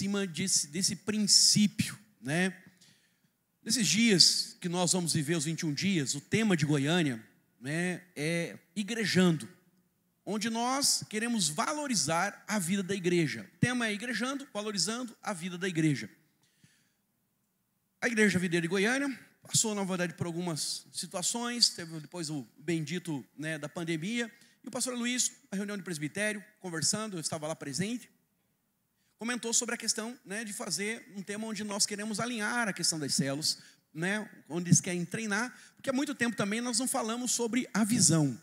cima desse princípio, né? Nesses dias que nós vamos viver, os 21 dias, o tema de Goiânia, né, é igrejando, onde nós queremos valorizar a vida da igreja. O tema é igrejando, valorizando a vida da igreja. A Igreja Videira de Goiânia passou, na verdade, por algumas situações, teve depois o bendito, né, da pandemia, e o pastor Luiz, na reunião de presbitério, conversando, eu estava lá presente, comentou sobre a questão, né, de fazer um tema onde nós queremos alinhar a questão das células, né, onde eles querem treinar, porque há muito tempo também nós não falamos sobre a visão.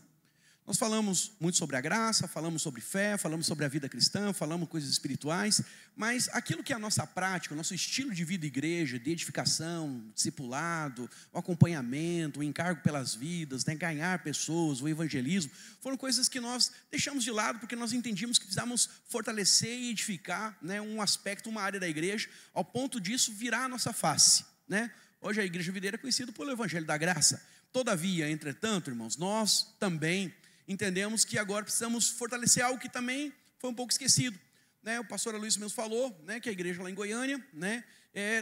Nós falamos muito sobre a graça, falamos sobre fé, falamos sobre a vida cristã, falamos coisas espirituais, mas aquilo que é a nossa prática, o nosso estilo de vida igreja, de edificação, discipulado, o acompanhamento, o encargo pelas vidas, né, ganhar pessoas, o evangelismo, foram coisas que nós deixamos de lado porque nós entendíamos que precisávamos fortalecer e edificar, né, um aspecto, uma área da igreja, ao ponto disso virar a nossa face, né? Hoje a Igreja Videira é conhecida pelo Evangelho da Graça. Todavia, entretanto, irmãos, nós também entendemos que agora precisamos fortalecer algo que também foi um pouco esquecido, né? O pastor Luiz mesmo falou, né, que a igreja lá em Goiânia, né,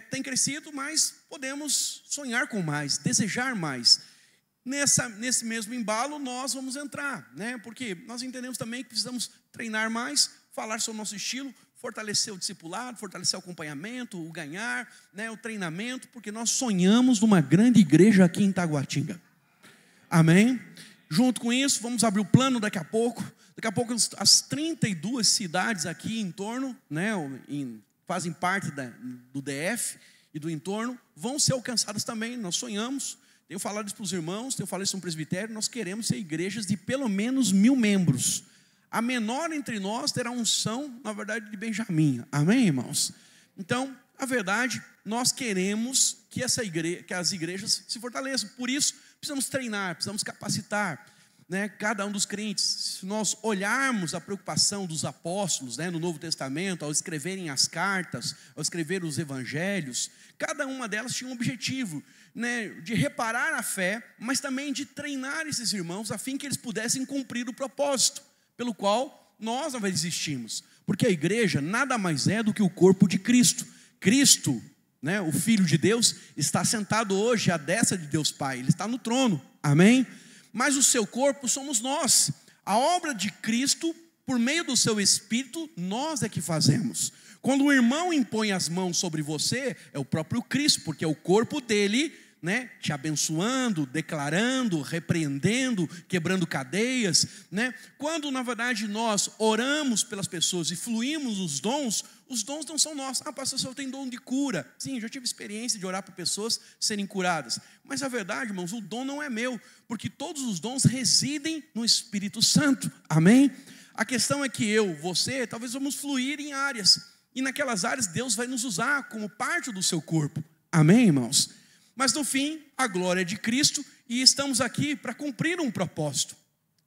tem crescido, mas podemos sonhar com mais, desejar mais. Nesse mesmo embalo nós vamos entrar, né? Porque nós entendemos também que precisamos treinar mais, falar sobre o nosso estilo, fortalecer o discipulado, fortalecer o acompanhamento, o ganhar, né, o treinamento, porque nós sonhamos numa grande igreja aqui em Taguatinga. Amém? Junto com isso, vamos abrir o plano daqui a pouco. Daqui a pouco as 32 cidades aqui em torno, né, fazem parte do DF e do entorno, vão ser alcançadas também. Nós sonhamos, tenho falado isso para os irmãos, tenho falado isso no presbitério, nós queremos ser igrejas de pelo menos 1.000 membros. A menor entre nós terá unção, na verdade, de Benjamim. Amém, irmãos? Então, a verdade, nós queremos que as igrejas se fortaleçam. Por isso, precisamos treinar, precisamos capacitar, né, cada um dos crentes. Se nós olharmos a preocupação dos apóstolos, né, no Novo Testamento, ao escreverem as cartas, ao escrever os evangelhos, cada uma delas tinha um objetivo, né, de reparar a fé, mas também de treinar esses irmãos, a fim que eles pudessem cumprir o propósito pelo qual nós não existimos. Porque a igreja nada mais é do que o corpo de Cristo. Cristo, né, o Filho de Deus, está sentado hoje à destra de Deus Pai. Ele está no trono, amém? Mas o seu corpo somos nós. A obra de Cristo, por meio do seu Espírito, nós é que fazemos. Quando o irmão impõe as mãos sobre você, é o próprio Cristo, porque é o corpo dele, né, te abençoando, declarando, repreendendo, quebrando cadeias, né? Quando na verdade nós oramos pelas pessoas e fluímos os dons não são nossos. Ah, pastor, o senhor tem dom de cura. Sim, já tive experiência de orar por pessoas serem curadas, mas a verdade, irmãos, o dom não é meu, porque todos os dons residem no Espírito Santo, amém? A questão é que você, talvez vamos fluir em áreas, e naquelas áreas Deus vai nos usar como parte do seu corpo, amém, irmãos? Mas no fim, a glória é de Cristo e estamos aqui para cumprir um propósito.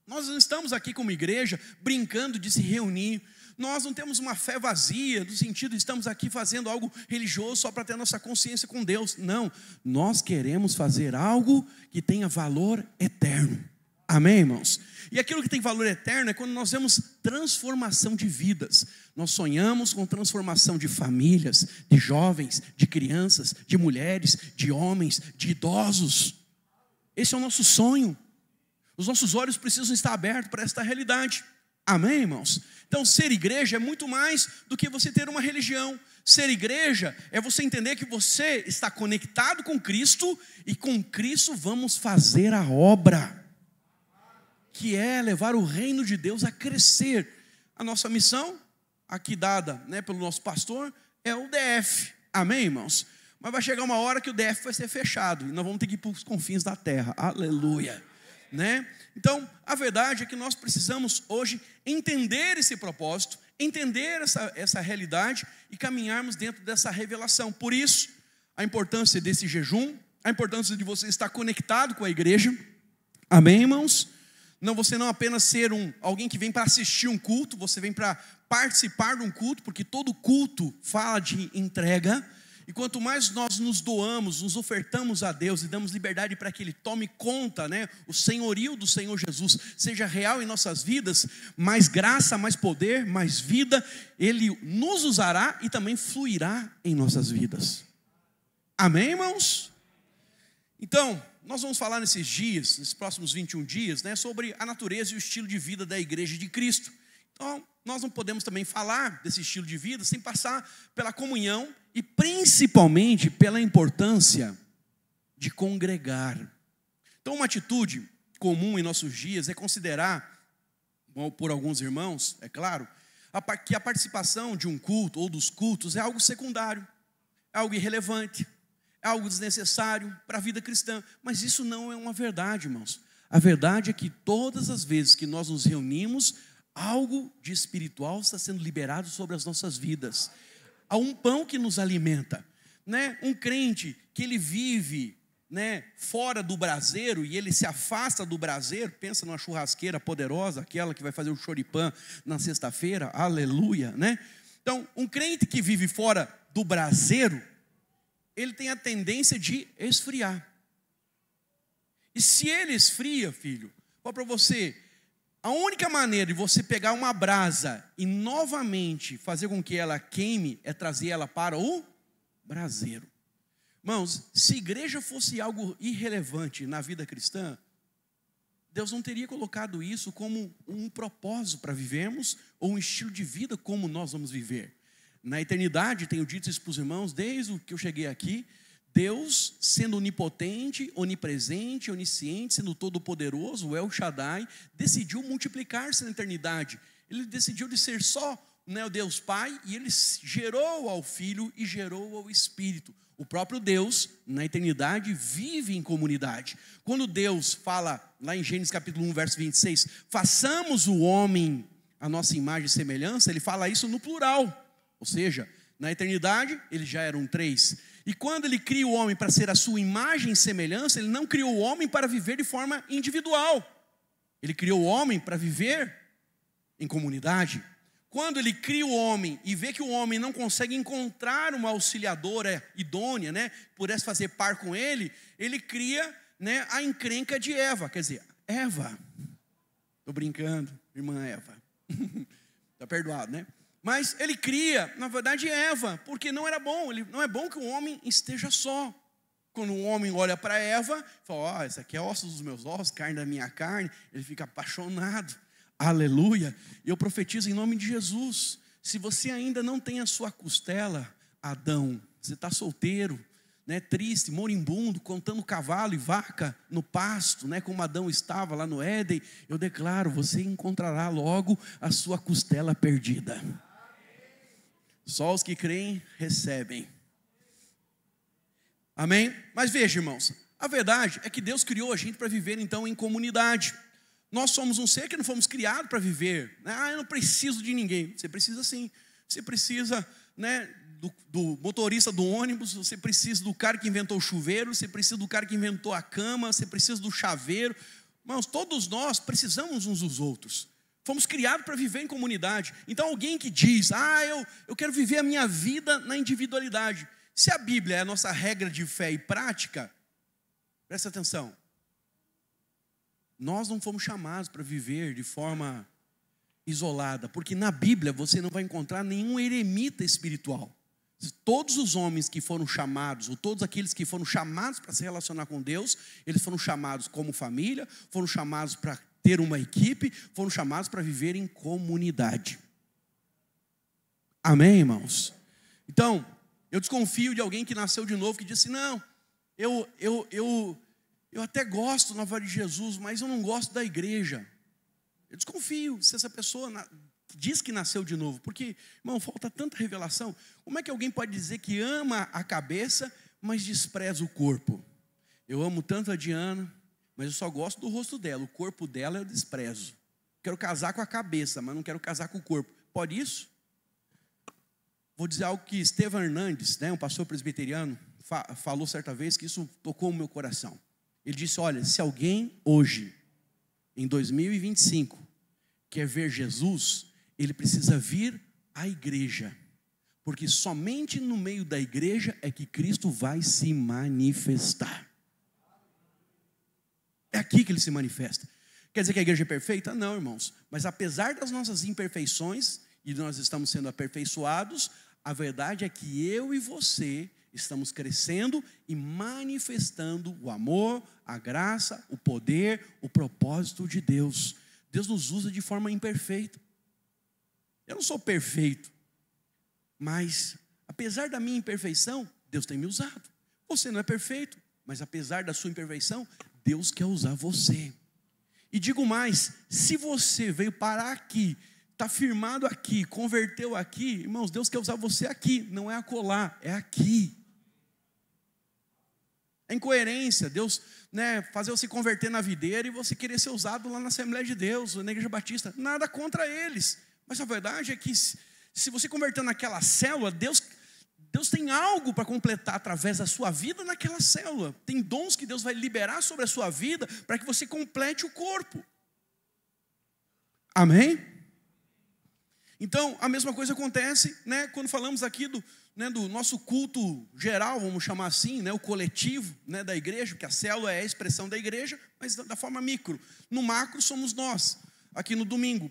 Nós não estamos aqui como igreja brincando de se reunir. Nós não temos uma fé vazia, no sentido de estamos aqui fazendo algo religioso só para ter nossa consciência com Deus. Não, nós queremos fazer algo que tenha valor eterno. Amém, irmãos? E aquilo que tem valor eterno é quando nós vemos transformação de vidas. Nós sonhamos com transformação de famílias, de jovens, de crianças, de mulheres, de homens, de idosos. Esse é o nosso sonho. Os nossos olhos precisam estar abertos para esta realidade. Amém, irmãos? Então, ser igreja é muito mais do que você ter uma religião. Ser igreja é você entender que você está conectado com Cristo e com Cristo vamos fazer a obra, que é levar o reino de Deus a crescer. A nossa missão, aqui dada, né, pelo nosso pastor, é o DF. Amém, irmãos? Mas vai chegar uma hora que o DF vai ser fechado e nós vamos ter que ir para os confins da terra. Aleluia, né? Então, a verdade é que nós precisamos hoje entender esse propósito, entender essa realidade e caminharmos dentro dessa revelação. Por isso, a importância desse jejum, a importância de você estar conectado com a igreja. Amém, irmãos? Você não apenas ser alguém que vem para assistir um culto, você vem para participar de um culto, porque todo culto fala de entrega. E quanto mais nós nos doamos, nos ofertamos a Deus e damos liberdade para que Ele tome conta, né? O senhorio do Senhor Jesus seja real em nossas vidas, mais graça, mais poder, mais vida, Ele nos usará e também fluirá em nossas vidas. Amém, irmãos? Então, nós vamos falar nesses dias, nesses próximos 21 dias, né, sobre a natureza e o estilo de vida da Igreja de Cristo. Então, nós não podemos também falar desse estilo de vida sem passar pela comunhão e principalmente pela importância de congregar. Então, uma atitude comum em nossos dias é considerar, por alguns irmãos, é claro, que a participação de um culto ou dos cultos é algo secundário, é algo irrelevante, é algo desnecessário para a vida cristã. Mas isso não é uma verdade, irmãos. A verdade é que todas as vezes que nós nos reunimos, algo de espiritual está sendo liberado sobre as nossas vidas. Há um pão que nos alimenta, né? Um crente que ele vive, né, fora do braseiro e ele se afasta do braseiro, pensa numa churrasqueira poderosa, aquela que vai fazer o choripã na sexta-feira, aleluia, né? Então, um crente que vive fora do braseiro, ele tem a tendência de esfriar. E se ele esfria, filho, fala para você, a única maneira de você pegar uma brasa e novamente fazer com que ela queime é trazer ela para o braseiro. Irmãos, se igreja fosse algo irrelevante na vida cristã, Deus não teria colocado isso como um propósito para vivermos ou um estilo de vida como nós vamos viver. Na eternidade, tenho dito isso para os irmãos, desde que eu cheguei aqui, Deus, sendo onipotente, onipresente, onisciente, sendo todo-poderoso, o El Shaddai, decidiu multiplicar-se na eternidade. Ele decidiu de ser só, né, o Deus Pai, e Ele gerou ao Filho e gerou ao Espírito. O próprio Deus, na eternidade, vive em comunidade. Quando Deus fala, lá em Gênesis capítulo 1, verso 26, façamos o homem a nossa imagem e semelhança, Ele fala isso no plural. Ou seja, na eternidade, eles já eram 3. E quando Ele cria o homem para ser a sua imagem e semelhança, Ele não criou o homem para viver de forma individual. Ele criou o homem para viver em comunidade. Quando Ele cria o homem e vê que o homem não consegue encontrar uma auxiliadora idônea, né, pudesse fazer par com Ele, Ele cria, né, a encrenca de Eva. Quer dizer, Eva, estou brincando, irmã Eva, está perdoado, né? Mas Ele cria, na verdade, Eva, porque não era bom, não é bom que o homem esteja só. Quando um homem olha para Eva, fala, essa aqui é osso dos meus ossos, carne da minha carne, ele fica apaixonado, aleluia. E eu profetizo em nome de Jesus, se você ainda não tem a sua costela, Adão, você está solteiro, né, triste, moribundo, contando cavalo e vaca no pasto, né, como Adão estava lá no Éden, eu declaro, você encontrará logo a sua costela perdida. Só os que creem recebem. Amém? Mas veja, irmãos, a verdade é que Deus criou a gente para viver então em comunidade. Nós somos um ser que não fomos criados para viver. Eu não preciso de ninguém. Você precisa sim. Você precisa, né, do motorista do ônibus, você precisa do cara que inventou o chuveiro, você precisa do cara que inventou a cama, você precisa do chaveiro. Irmãos, todos nós precisamos uns dos outros. Fomos criados para viver em comunidade. Então alguém que diz, eu quero viver a minha vida na individualidade. Se a Bíblia é a nossa regra de fé e prática, presta atenção. Nós não fomos chamados para viver de forma isolada, porque na Bíblia você não vai encontrar nenhum eremita espiritual. Todos os homens que foram chamados, ou todos aqueles que foram chamados para se relacionar com Deus, eles foram chamados como família, foram chamados para ter uma equipe, foram chamados para viver em comunidade. Amém, irmãos? Então, eu desconfio de alguém que nasceu de novo, que diz assim, não, eu até gosto na voz de Jesus, mas eu não gosto da igreja. Eu desconfio se essa pessoa diz que nasceu de novo, porque, irmão, falta tanta revelação. Como é que alguém pode dizer que ama a cabeça, mas despreza o corpo? Eu amo tanto a Diana, mas eu só gosto do rosto dela, o corpo dela eu desprezo. Quero casar com a cabeça, mas não quero casar com o corpo. Pode isso? Vou dizer algo que Estevão Hernandes, né, um pastor presbiteriano, falou certa vez, que isso tocou o meu coração. Ele disse, olha, se alguém hoje, em 2025, quer ver Jesus, ele precisa vir à igreja, Porque somente no meio da igreja é que Cristo vai se manifestar. É aqui que Ele se manifesta. Quer dizer que a igreja é perfeita? Não, irmãos. Mas apesar das nossas imperfeições, e nós estamos sendo aperfeiçoados, a verdade é que eu e você estamos crescendo e manifestando o amor, a graça, o poder, o propósito de Deus. Deus nos usa de forma imperfeita. Eu não sou perfeito, mas apesar da minha imperfeição, Deus tem me usado. Você não é perfeito, mas apesar da sua imperfeição, Deus quer usar você. E digo mais, se você veio parar aqui, está firmado aqui, converteu aqui, irmãos, Deus quer usar você aqui, não é acolá, é aqui. É incoerência, Deus, fazer você converter na videira e você querer ser usado lá na Assembleia de Deus, na Igreja Batista. Nada contra eles, mas a verdade é que se você converter naquela célula, Deus tem algo para completar através da sua vida naquela célula. Tem dons que Deus vai liberar sobre a sua vida para que você complete o corpo. Amém? Então, a mesma coisa acontece, quando falamos aqui do nosso culto geral, vamos chamar assim, o coletivo, da igreja, porque a célula é a expressão da igreja, mas da forma micro. No macro somos nós, aqui no domingo.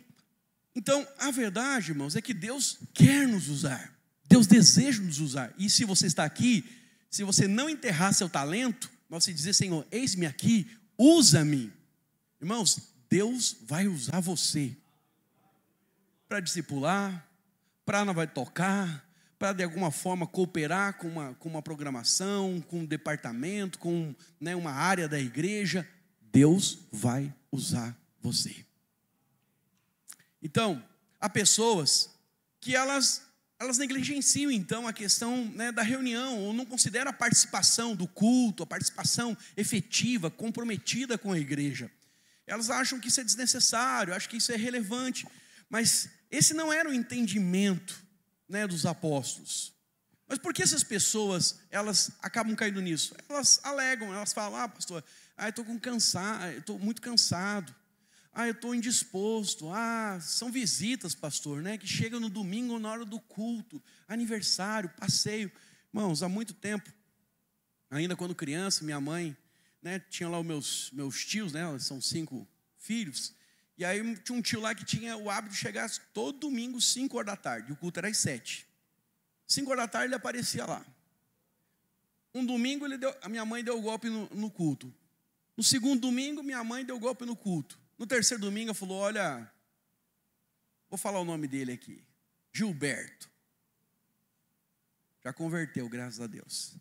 Então, a verdade, irmãos, é que Deus quer nos usar. Deus deseja nos usar. E se você está aqui, se você não enterrar seu talento, mas você dizer, Senhor, eis-me aqui, usa-me. Irmãos, Deus vai usar você para discipular, para não vai tocar, para de alguma forma cooperar com uma programação, com um departamento, com uma área da igreja. Deus vai usar você. Então, há pessoas que elas negligenciam então a questão da reunião, ou não consideram a participação do culto, a participação efetiva, comprometida com a igreja. Elas acham que isso é desnecessário, acham que isso é relevante, mas esse não era o entendimento dos apóstolos. Mas por que essas pessoas, elas acabam caindo nisso? Elas alegam, elas falam, pastor, eu estou muito cansado. Eu estou indisposto. São visitas, pastor, que chegam no domingo na hora do culto, aniversário, passeio. Irmãos, há muito tempo, ainda quando criança, minha mãe, tinha lá os meus tios, são 5 filhos, e aí tinha um tio lá que tinha o hábito de chegar todo domingo, 5 horas da tarde, e o culto era às 7. 5 horas da tarde ele aparecia lá. Um domingo a minha mãe deu o golpe no culto. No segundo domingo, minha mãe deu o golpe no culto. No terceiro domingo, ela falou, olha, vou falar o nome dele aqui, Gilberto. Já converteu, graças a Deus.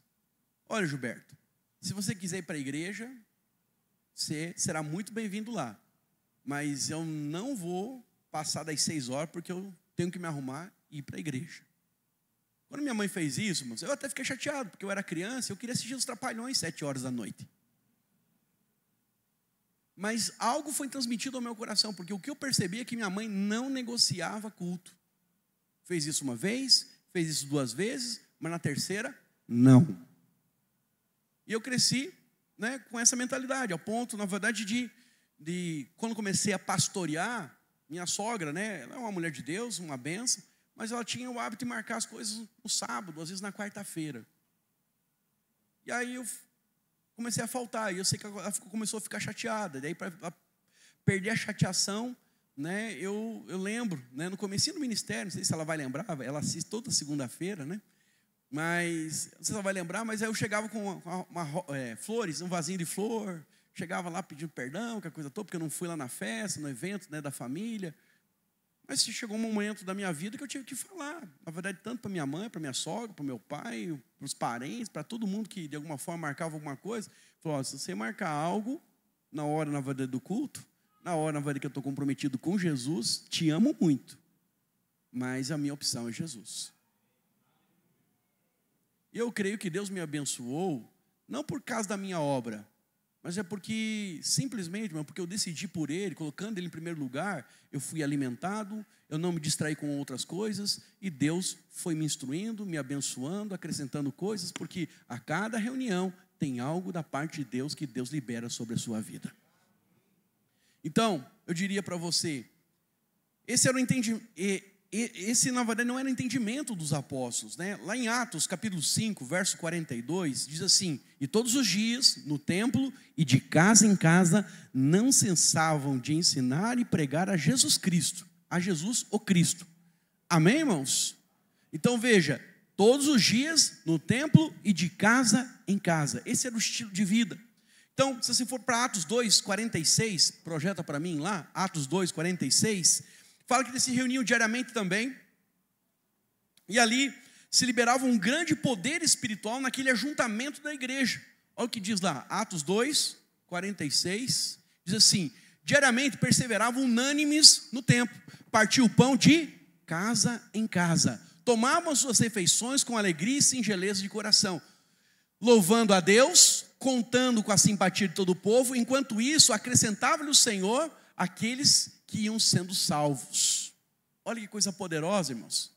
Olha, Gilberto, se você quiser ir para a igreja, você será muito bem-vindo lá. Mas eu não vou passar das 6 horas, porque eu tenho que me arrumar e ir para a igreja. Quando minha mãe fez isso, eu até fiquei chateado, porque eu era criança, eu queria assistir os Trapalhões 7 horas da noite. Mas algo foi transmitido ao meu coração, porque o que eu percebi é que minha mãe não negociava culto. Fez isso uma vez, fez isso 2 vezes, mas na terceira, não. E eu cresci com essa mentalidade, ao ponto, na verdade, de quando comecei a pastorear, minha sogra, ela é uma mulher de Deus, uma benção, mas ela tinha o hábito de marcar as coisas no sábado, às vezes na quarta-feira. E aí eu comecei a faltar, e eu sei que ela começou a ficar chateada. Daí, para perder a chateação, eu lembro, no comecinho do ministério, não sei se ela vai lembrar, ela assiste toda segunda-feira, mas, não sei se ela vai lembrar, mas aí eu chegava com flores, um vasinho de flor, chegava lá pedindo perdão, que a coisa toda, porque eu não fui lá na festa, no evento da família. Mas chegou um momento da minha vida que eu tive que falar, na verdade, tanto para minha mãe, para minha sogra, para o meu pai, para os parentes, para todo mundo que de alguma forma marcava alguma coisa. Falou, se você marcar algo na hora, na verdade, do culto, na hora, na verdade, que eu estou comprometido com Jesus, te amo muito, mas a minha opção é Jesus. E eu creio que Deus me abençoou, não por causa da minha obra, mas é porque, simplesmente, porque eu decidi por Ele, colocando Ele em primeiro lugar, eu fui alimentado, eu não me distraí com outras coisas, e Deus foi me instruindo, me abençoando, acrescentando coisas, porque a cada reunião tem algo da parte de Deus que Deus libera sobre a sua vida. Então, eu diria para você, esse era o entendimento, esse, na verdade, não era o entendimento dos apóstolos, né? Lá em Atos, capítulo 5, verso 42, diz assim: e todos os dias, no templo e de casa em casa, não cessavam de ensinar e pregar a Jesus Cristo, a Jesus o Cristo. Amém, irmãos? Então veja, todos os dias, no templo e de casa em casa. Esse era o estilo de vida. Então, se você for para Atos 2, 46, projeta para mim lá, Atos 2, 46, fala que eles se reuniam diariamente também, e ali se liberava um grande poder espiritual naquele ajuntamento da igreja. Olha o que diz lá, Atos 2, 46, diz assim: diariamente perseveravam unânimes no templo, partiam o pão de casa em casa, tomavam suas refeições com alegria e singeleza de coração, louvando a Deus, contando com a simpatia de todo o povo. Enquanto isso, acrescentava-lhe o Senhor aqueles que iam sendo salvos. Olha que coisa poderosa, irmãos.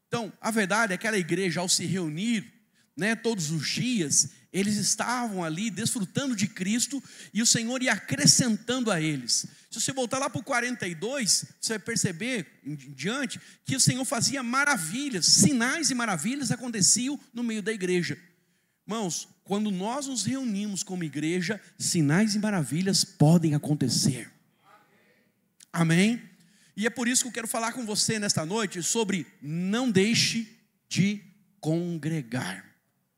Então, a verdade é que aquela igreja, ao se reunir, né, todos os dias, eles estavam ali desfrutando de Cristo, e o Senhor ia acrescentando a eles. Se você voltar lá para o 42, você vai perceber em diante que o Senhor fazia maravilhas, sinais e maravilhas aconteciam no meio da igreja. Irmãos, quando nós nos reunimos como igreja, sinais e maravilhas podem acontecer. Amém? E é por isso que eu quero falar com você nesta noite sobre não deixe de congregar.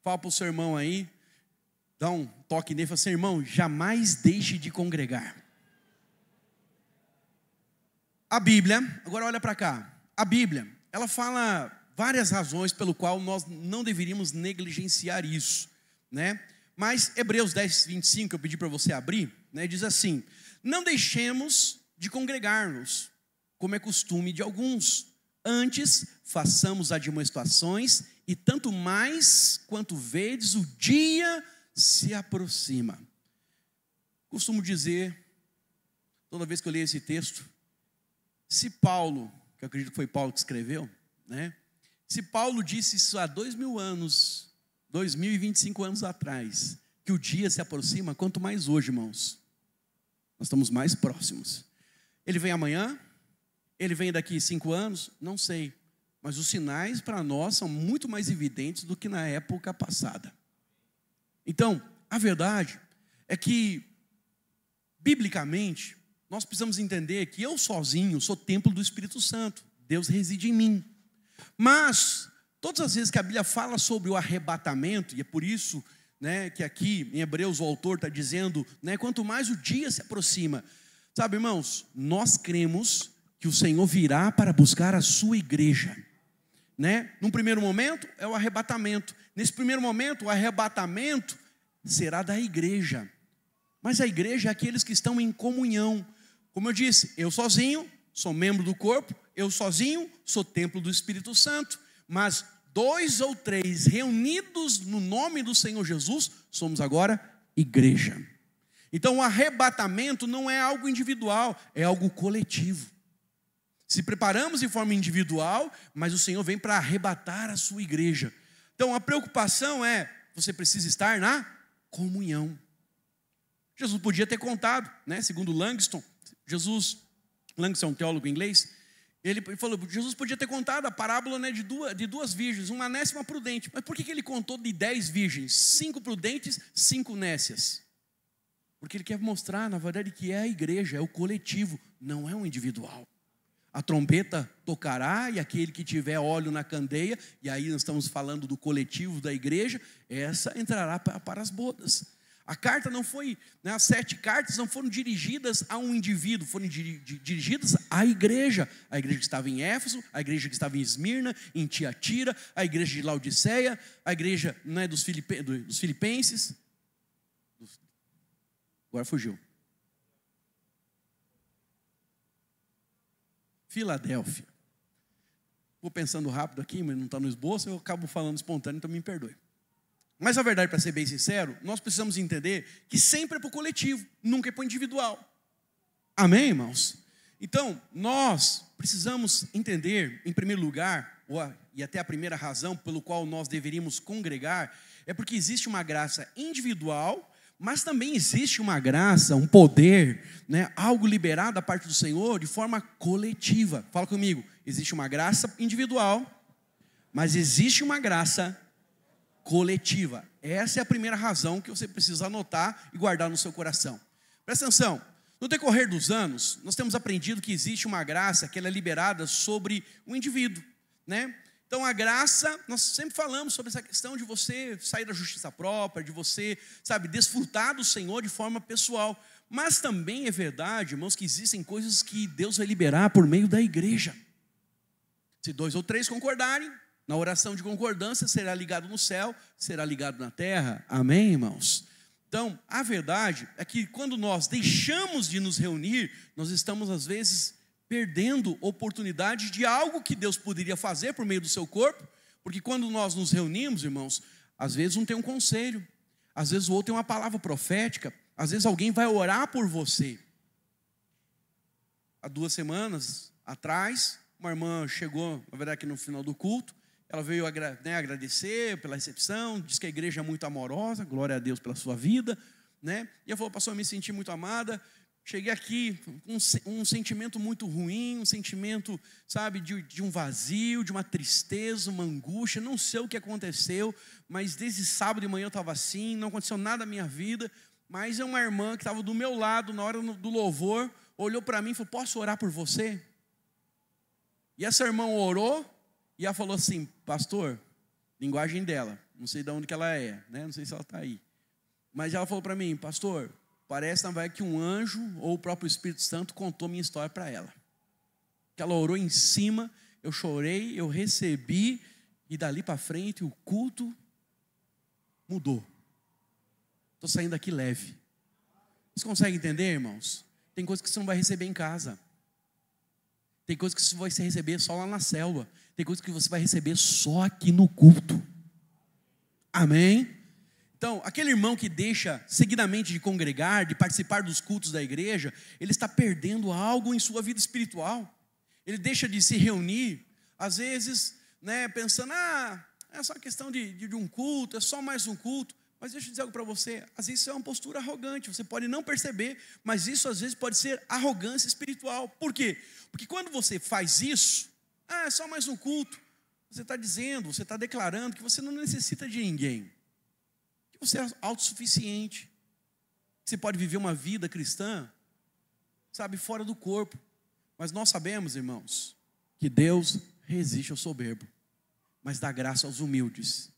Fala para o seu irmão aí, dá um toque nele e fala assim: irmão, jamais deixe de congregar. A Bíblia, agora olha para cá, a Bíblia, ela fala várias razões pelo qual nós não deveríamos negligenciar isso, né? Mas Hebreus 10, 25, eu pedi para você abrir, né, diz assim: não deixemos de congregar-nos, como é costume de alguns, antes façamos admoestações, e tanto mais quanto vedes o dia se aproxima. Costumo dizer, toda vez que eu leio esse texto, se Paulo, que eu acredito que foi Paulo que escreveu, né? Se Paulo disse isso há 2000 anos, 2025 anos atrás, que o dia se aproxima, quanto mais hoje, irmãos, nós estamos mais próximos. Ele vem amanhã? Ele vem daqui 5 anos? Não sei, mas os sinais para nós são muito mais evidentes do que na época passada. Então, a verdade é que, biblicamente, nós precisamos entender que eu sozinho sou templo do Espírito Santo, Deus reside em mim. Mas, todas as vezes que a Bíblia fala sobre o arrebatamento, e é por isso, né, que aqui em Hebreus o autor está dizendo, né, quanto mais o dia se aproxima, sabe, irmãos, nós cremos que o Senhor virá para buscar a sua igreja, né? Num primeiro momento é o arrebatamento. Nesse primeiro momento, o arrebatamento será da igreja, mas a igreja é aqueles que estão em comunhão. Como eu disse, eu sozinho sou membro do corpo, eu sozinho sou templo do Espírito Santo, mas 2 ou 3 reunidos no nome do Senhor Jesus, somos agora igreja. Então o arrebatamento não é algo individual, é algo coletivo. Se preparamos de forma individual, mas o Senhor vem para arrebatar a sua igreja. Então a preocupação é, você precisa estar na comunhão. Jesus podia ter contado, né? Segundo Langston é um teólogo inglês, ele falou, Jesus podia ter contado a parábola, né, de duas virgens, uma nécia e uma prudente. Mas por que ele contou de 10 virgens? 5 prudentes, 5 nécias. Porque ele quer mostrar, na verdade, que é a igreja, é o coletivo, não é um individual. A trombeta tocará, e aquele que tiver óleo na candeia, e aí nós estamos falando do coletivo da igreja, essa entrará para as bodas. A carta não foi, né, as 7 cartas não foram dirigidas a um indivíduo, foram dirigidas à igreja. A igreja que estava em Éfeso, a igreja que estava em Esmirna, em Tiatira, a igreja de Laodiceia, a igreja, né, dos filipenses. Agora fugiu. Filadélfia. Vou pensando rápido aqui, mas não está no esboço, eu acabo falando espontâneo, então me perdoe. Mas a verdade, para ser bem sincero, nós precisamos entender que sempre é para o coletivo, nunca é para o individual. Amém, irmãos? Então, nós precisamos entender, em primeiro lugar, e até a primeira razão pelo qual nós deveríamos congregar, é porque existe uma graça individual, mas também existe uma graça, um poder, né, algo liberado da parte do Senhor de forma coletiva. Fala comigo, existe uma graça individual, mas existe uma graça coletiva. Essa é a primeira razão que você precisa anotar e guardar no seu coração. Presta atenção, no decorrer dos anos, nós temos aprendido que existe uma graça que ela é liberada sobre o indivíduo, né? Então a graça, nós sempre falamos sobre essa questão de você sair da justiça própria, de você, desfrutar do Senhor de forma pessoal. Mas também é verdade, irmãos, que existem coisas que Deus vai liberar por meio da igreja. Se 2 ou 3 concordarem, na oração de concordância será ligado no céu, será ligado na terra. Amém, irmãos? Então, a verdade é que quando nós deixamos de nos reunir, nós estamos às vezes perdendo oportunidade de algo que Deus poderia fazer por meio do seu corpo, porque quando nós nos reunimos, irmãos, às vezes um tem um conselho, às vezes o outro tem uma palavra profética, às vezes alguém vai orar por você. Há 2 semanas atrás, uma irmã chegou, na verdade aqui no final do culto, ela veio agradecer pela recepção, disse que a igreja é muito amorosa, glória a Deus pela sua vida, né? E ela falou, pastor, eu me senti muito amada. Cheguei aqui com um sentimento muito ruim, um sentimento, de um vazio, de uma tristeza, uma angústia, não sei o que aconteceu, mas desde sábado de manhã eu estava assim, não aconteceu nada na minha vida, mas é uma irmã que estava do meu lado, na hora do louvor, olhou para mim e falou, posso orar por você? E essa irmã orou, e ela falou assim, pastor, linguagem dela, não sei de onde que ela é, né? Não sei se ela está aí, mas ela falou para mim, pastor, parece na verdade que um anjo ou o próprio Espírito Santo contou minha história para ela. Que ela orou em cima, eu chorei, eu recebi, e dali para frente o culto mudou. Estou saindo daqui leve. Vocês conseguem entender, irmãos? Tem coisas que você não vai receber em casa. Tem coisas que você vai receber só lá na célula. Tem coisas que você vai receber só aqui no culto. Amém? Então, aquele irmão que deixa seguidamente de congregar, de participar dos cultos da igreja, ele está perdendo algo em sua vida espiritual. Ele deixa de se reunir, às vezes, pensando, é só questão de um culto, é só mais um culto. Mas deixa eu dizer algo para você, às vezes isso é uma postura arrogante, você pode não perceber, mas isso às vezes pode ser arrogância espiritual. Por quê? Porque quando você faz isso, é só mais um culto, você está dizendo, você está declarando que você não necessita de ninguém. Você é autossuficiente. Você pode viver uma vida cristã, fora do corpo. Mas nós sabemos, irmãos, que Deus resiste ao soberbo, mas dá graça aos humildes.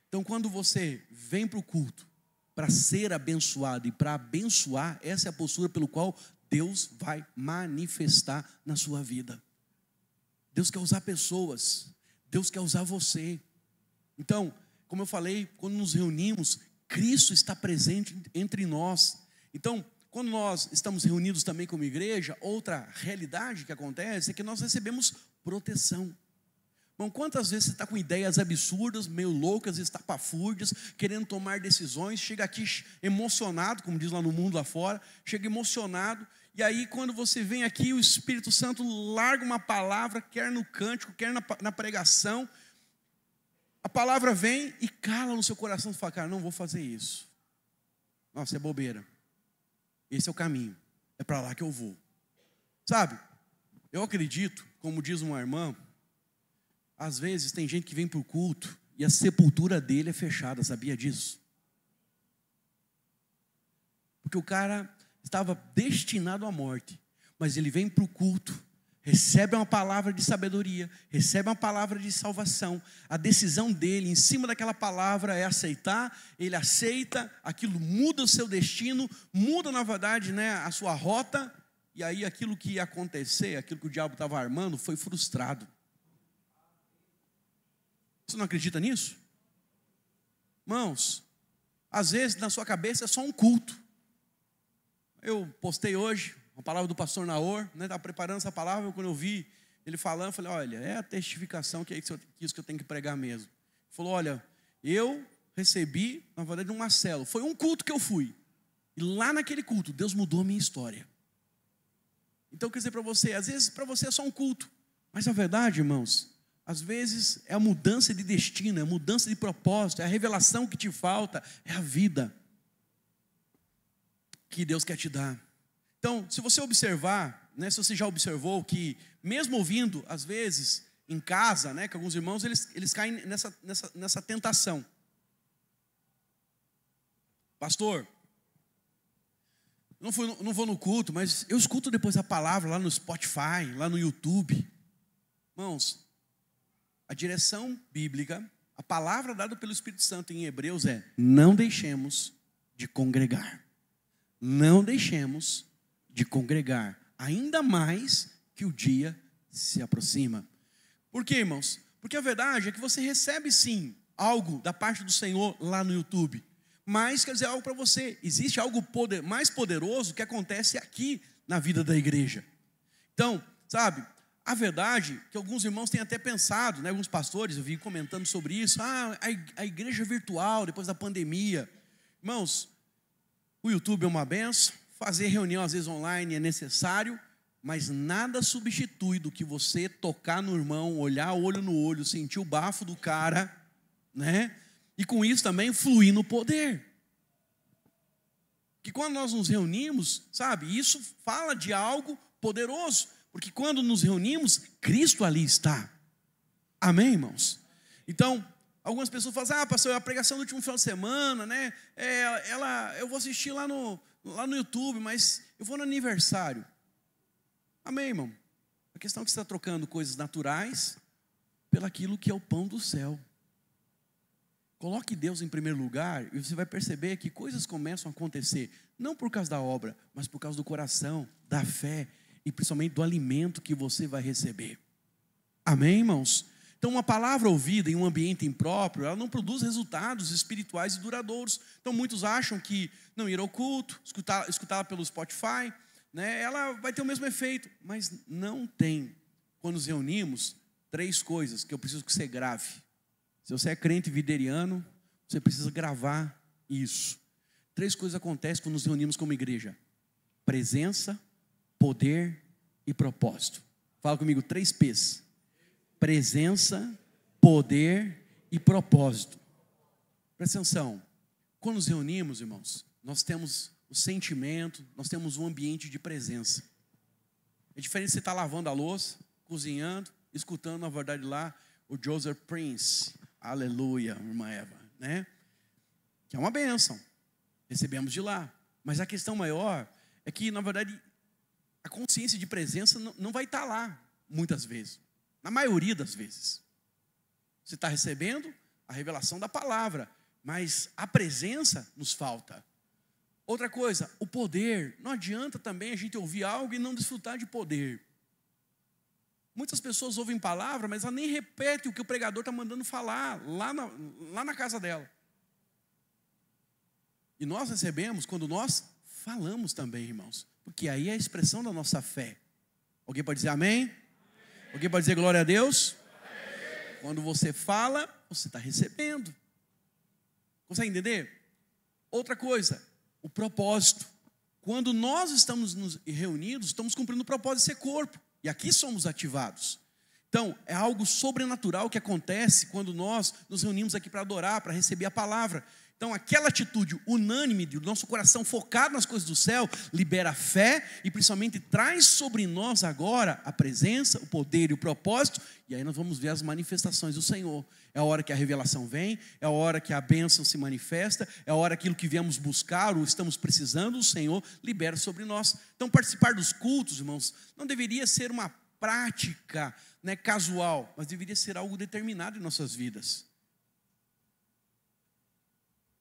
Então, quando você vem para o culto, para ser abençoado e para abençoar, essa é a postura pelo qual Deus vai manifestar na sua vida. Deus quer usar pessoas, Deus quer usar você. Então, como eu falei, quando nos reunimos, Cristo está presente entre nós. Então, quando nós estamos reunidos também como igreja, outra realidade que acontece é que nós recebemos proteção. Bom, quantas vezes você está com ideias absurdas, meio loucas, estapafúrdias, querendo tomar decisões, chega aqui emocionado, como diz lá no mundo lá fora, chega emocionado, e aí quando você vem aqui, o Espírito Santo larga uma palavra, quer no cântico, quer na pregação, a palavra vem e cala no seu coração, você fala, cara, não vou fazer isso. Nossa, é bobeira. Esse é o caminho, é para lá que eu vou. Eu acredito, como diz uma irmã, às vezes tem gente que vem para o culto e a sepultura dele é fechada, sabia disso? Porque o cara estava destinado à morte, mas ele vem para o culto, recebe uma palavra de sabedoria, recebe uma palavra de salvação. A decisão dele, em cima daquela palavra, é aceitar. Ele aceita, aquilo muda o seu destino, muda na verdade a sua rota. E aí aquilo que ia acontecer, aquilo que o diabo estava armando, foi frustrado. Você não acredita nisso? Irmãos, às vezes na sua cabeça é só um culto. Eu postei hoje uma palavra do pastor Naor, estava preparando essa palavra, quando eu vi ele falando, eu falei, olha, é a testificação que é isso que eu tenho que pregar mesmo. Ele falou, olha, eu recebi, na verdade, uma célula, foi um culto que eu fui, e lá naquele culto, Deus mudou a minha história. Então, quer dizer para você, às vezes para você é só um culto, mas a verdade, irmãos, às vezes é a mudança de destino, é a mudança de propósito, é a revelação que te falta, é a vida. que Deus quer te dar. Então, se você observar, né, se você já observou que, mesmo ouvindo, às vezes, em casa, né, que alguns irmãos, eles caem nessa tentação. Pastor, não vou no culto, mas eu escuto depois a palavra lá no Spotify, lá no YouTube. Irmãos, a direção bíblica, a palavra dada pelo Espírito Santo em Hebreus é: não deixemos de congregar. Não deixemos de congregar, ainda mais que o dia se aproxima. Por quê, irmãos? Porque a verdade é que você recebe sim algo da parte do Senhor lá no YouTube, mas quer dizer algo para você. Existe algo mais poderoso que acontece aqui na vida da igreja. Então, sabe, a verdade é que alguns irmãos têm até pensado, né, alguns pastores, eu vi comentando sobre isso, a igreja virtual depois da pandemia. Irmãos, o YouTube é uma benção, fazer reunião às vezes online é necessário, mas nada substitui do que você tocar no irmão, olhar olho no olho, sentir o bafo do cara, né? E com isso também fluir no poder. Que quando nós nos reunimos, sabe, isso fala de algo poderoso, porque quando nos reunimos, Cristo ali está. Amém, irmãos? Então, algumas pessoas falam assim: pastor, a pregação do último final de semana, né? Eu vou assistir lá no YouTube, mas eu vou no aniversário. Amém, irmão? A questão é que você está trocando coisas naturais pelaquilo que é o pão do céu. Coloque Deus em primeiro lugar e você vai perceber que coisas começam a acontecer, não por causa da obra, mas por causa do coração, da fé e principalmente do alimento que você vai receber. Amém, irmãos? Então, uma palavra ouvida em um ambiente impróprio, ela não produz resultados espirituais e duradouros. Então, muitos acham que não ir ao culto, escutá-la pelo Spotify, né, ela vai ter o mesmo efeito, mas não tem. Quando nos reunimos, 3 coisas que eu preciso que você grave. Se você é crente videriano, você precisa gravar isso. 3 coisas acontecem quando nos reunimos como igreja: presença, poder e propósito. Fala comigo, 3 P's: presença, poder e propósito. Presta atenção, quando nos reunimos, irmãos, nós temos o sentimento, nós temos um ambiente de presença. É diferente de você estar lavando a louça, cozinhando, escutando, na verdade, lá o Joseph Prince, aleluia, irmã Eva, né? Que é uma bênção, recebemos de lá. Mas a questão maior é que, na verdade, a consciência de presença não vai estar lá, muitas vezes. Na maioria das vezes. Você está recebendo a revelação da palavra, mas a presença nos falta. Outra coisa, o poder. Não adianta também a gente ouvir algo e não desfrutar de poder. Muitas pessoas ouvem palavra, mas ela nem repete o que o pregador está mandando falar lá na casa dela. E nós recebemos quando nós falamos também, irmãos, porque aí é a expressão da nossa fé. Alguém pode dizer amém? Alguém pode dizer glória a Deus? Quando você fala, você está recebendo. Consegue entender? Outra coisa, o propósito. Quando nós estamos reunidos, estamos cumprindo o propósito de ser corpo. E aqui somos ativados. Então, é algo sobrenatural que acontece quando nós nos reunimos aqui para adorar, para receber a palavra. Então, aquela atitude unânime do nosso coração focado nas coisas do céu, libera fé e principalmente traz sobre nós agora a presença, o poder e o propósito. E aí nós vamos ver as manifestações do Senhor. É a hora que a revelação vem, é a hora que a bênção se manifesta, é a hora que aquilo que viemos buscar ou estamos precisando, o Senhor libera sobre nós. Então, participar dos cultos, irmãos, não deveria ser uma prática, né, casual, mas deveria ser algo determinado em nossas vidas.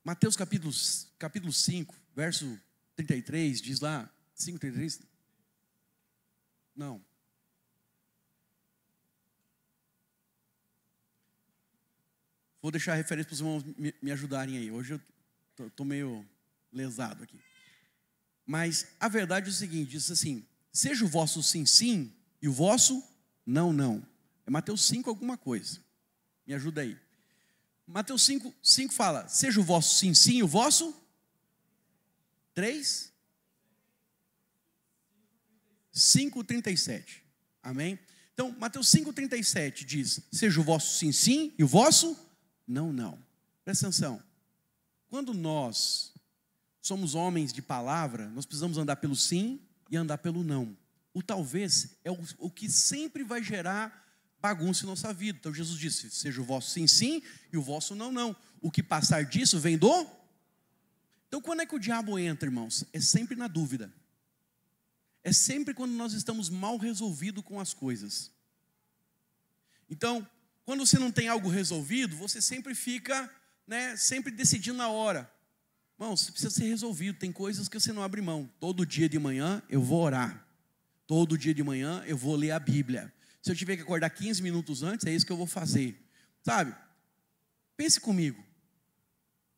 Mateus capítulo 5, verso 33, diz lá, 5:33? Não. Vou deixar a referência para os irmãos me ajudarem aí. Hoje eu estou meio lesado aqui. Mas a verdade é o seguinte, diz assim: seja o vosso sim, sim, e o vosso não, não. É Mateus 5 alguma coisa. Me ajuda aí. Mateus 5 fala: seja o vosso sim, sim, e o vosso 3? 5:37. Amém? Então, Mateus 5:37 diz: seja o vosso sim, sim, e o vosso não, não. Presta atenção. Quando nós somos homens de palavra, nós precisamos andar pelo sim e andar pelo não. O talvez é o que sempre vai gerar bagunça em nossa vida. Então Jesus disse, seja o vosso sim, sim, e o vosso não, não. O que passar disso vem do... Então quando é que o diabo entra, irmãos? É sempre na dúvida. É sempre quando nós estamos mal resolvidos com as coisas. Então, quando você não tem algo resolvido, você sempre fica, sempre decidindo na hora. Irmãos, precisa ser resolvido, tem coisas que você não abre mão. Todo dia de manhã eu vou orar. Todo dia de manhã eu vou ler a Bíblia. Se eu tiver que acordar 15 minutos antes, é isso que eu vou fazer. Sabe? Pense comigo.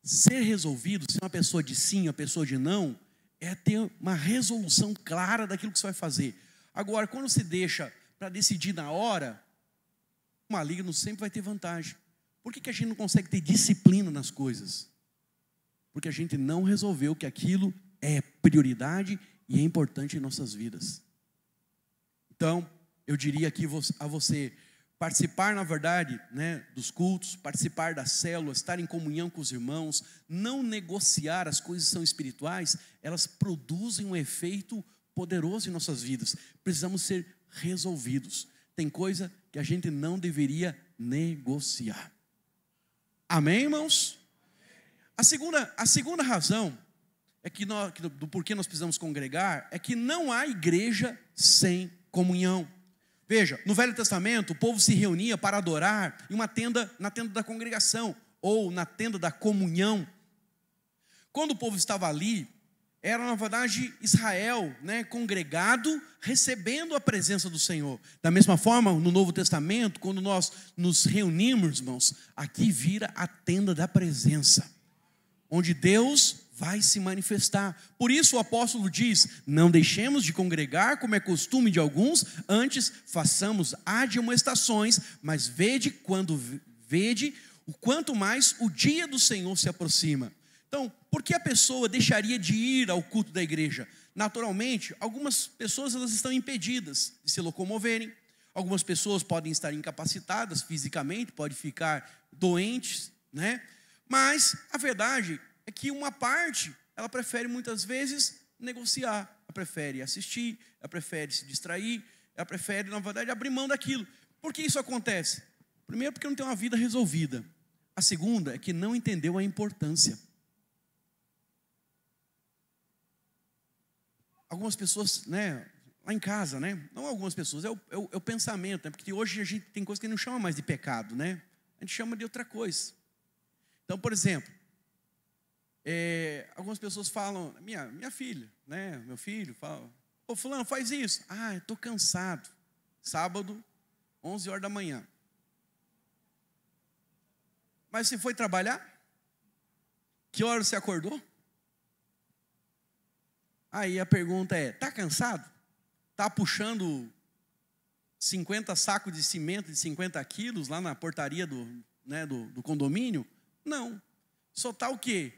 Ser resolvido, ser uma pessoa de sim, uma pessoa de não, é ter uma resolução clara daquilo que você vai fazer. Agora, quando você deixa para decidir na hora, o maligno sempre vai ter vantagem. Por que a gente não consegue ter disciplina nas coisas? Porque a gente não resolveu que aquilo é prioridade e é importante em nossas vidas. Então, eu diria aqui a você, participar na verdade dos cultos, participar das células, estar em comunhão com os irmãos, não negociar as coisas que são espirituais, elas produzem um efeito poderoso em nossas vidas. Precisamos ser resolvidos. Tem coisa que a gente não deveria negociar. Amém, irmãos? A segunda razão do porquê nós precisamos congregar é que não há igreja sem comunhão. Veja, no Velho Testamento, o povo se reunia para adorar em uma tenda, na tenda da congregação, ou na tenda da comunhão. Quando o povo estava ali, era na verdade Israel, congregado, recebendo a presença do Senhor. Da mesma forma, no Novo Testamento, quando nós nos reunimos, irmãos, aqui vira a tenda da presença, onde Deus vai se manifestar. Por isso o apóstolo diz, não deixemos de congregar como é costume de alguns, antes façamos admoestações, mas vede o quanto mais o dia do Senhor se aproxima. Então, por que a pessoa deixaria de ir ao culto da igreja? Naturalmente, algumas pessoas elas estão impedidas de se locomoverem, algumas pessoas podem estar incapacitadas fisicamente, podem ficar doentes, Mas a verdade é que uma parte, ela prefere muitas vezes negociar, ela prefere assistir, ela prefere se distrair, ela prefere, na verdade, abrir mão daquilo. Por que isso acontece? Primeiro, porque não tem uma vida resolvida. A segunda é que não entendeu a importância. Algumas pessoas, lá em casa, não algumas pessoas, é o pensamento, porque hoje a gente tem coisa que não chama mais de pecado, a gente chama de outra coisa. Então, por exemplo, algumas pessoas falam, minha filha, meu filho fala, ô fulano, faz isso. Eu estou cansado. Sábado, 11 horas da manhã. Mas você foi trabalhar? Que hora você acordou? Aí a pergunta é, está cansado? Está puxando 50 sacos de cimento de 50 quilos lá na portaria do condomínio? Não. Só está o quê?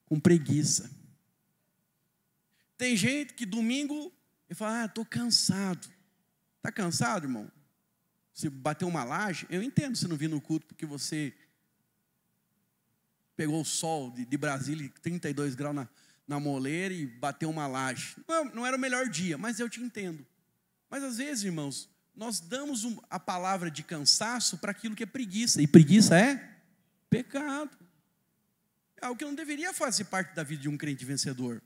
Com preguiça. Tem gente que domingo ele fala, estou cansado. Está cansado, irmão? Você bateu uma laje? Eu entendo se não vir no culto porque você pegou o sol de Brasília, 32 graus na moleira e bateu uma laje. Não era o melhor dia, mas eu te entendo. Mas às vezes, irmãos, nós damos a palavra de cansaço para aquilo que é preguiça. E preguiça é pecado. É algo que não deveria fazer parte da vida de um crente vencedor.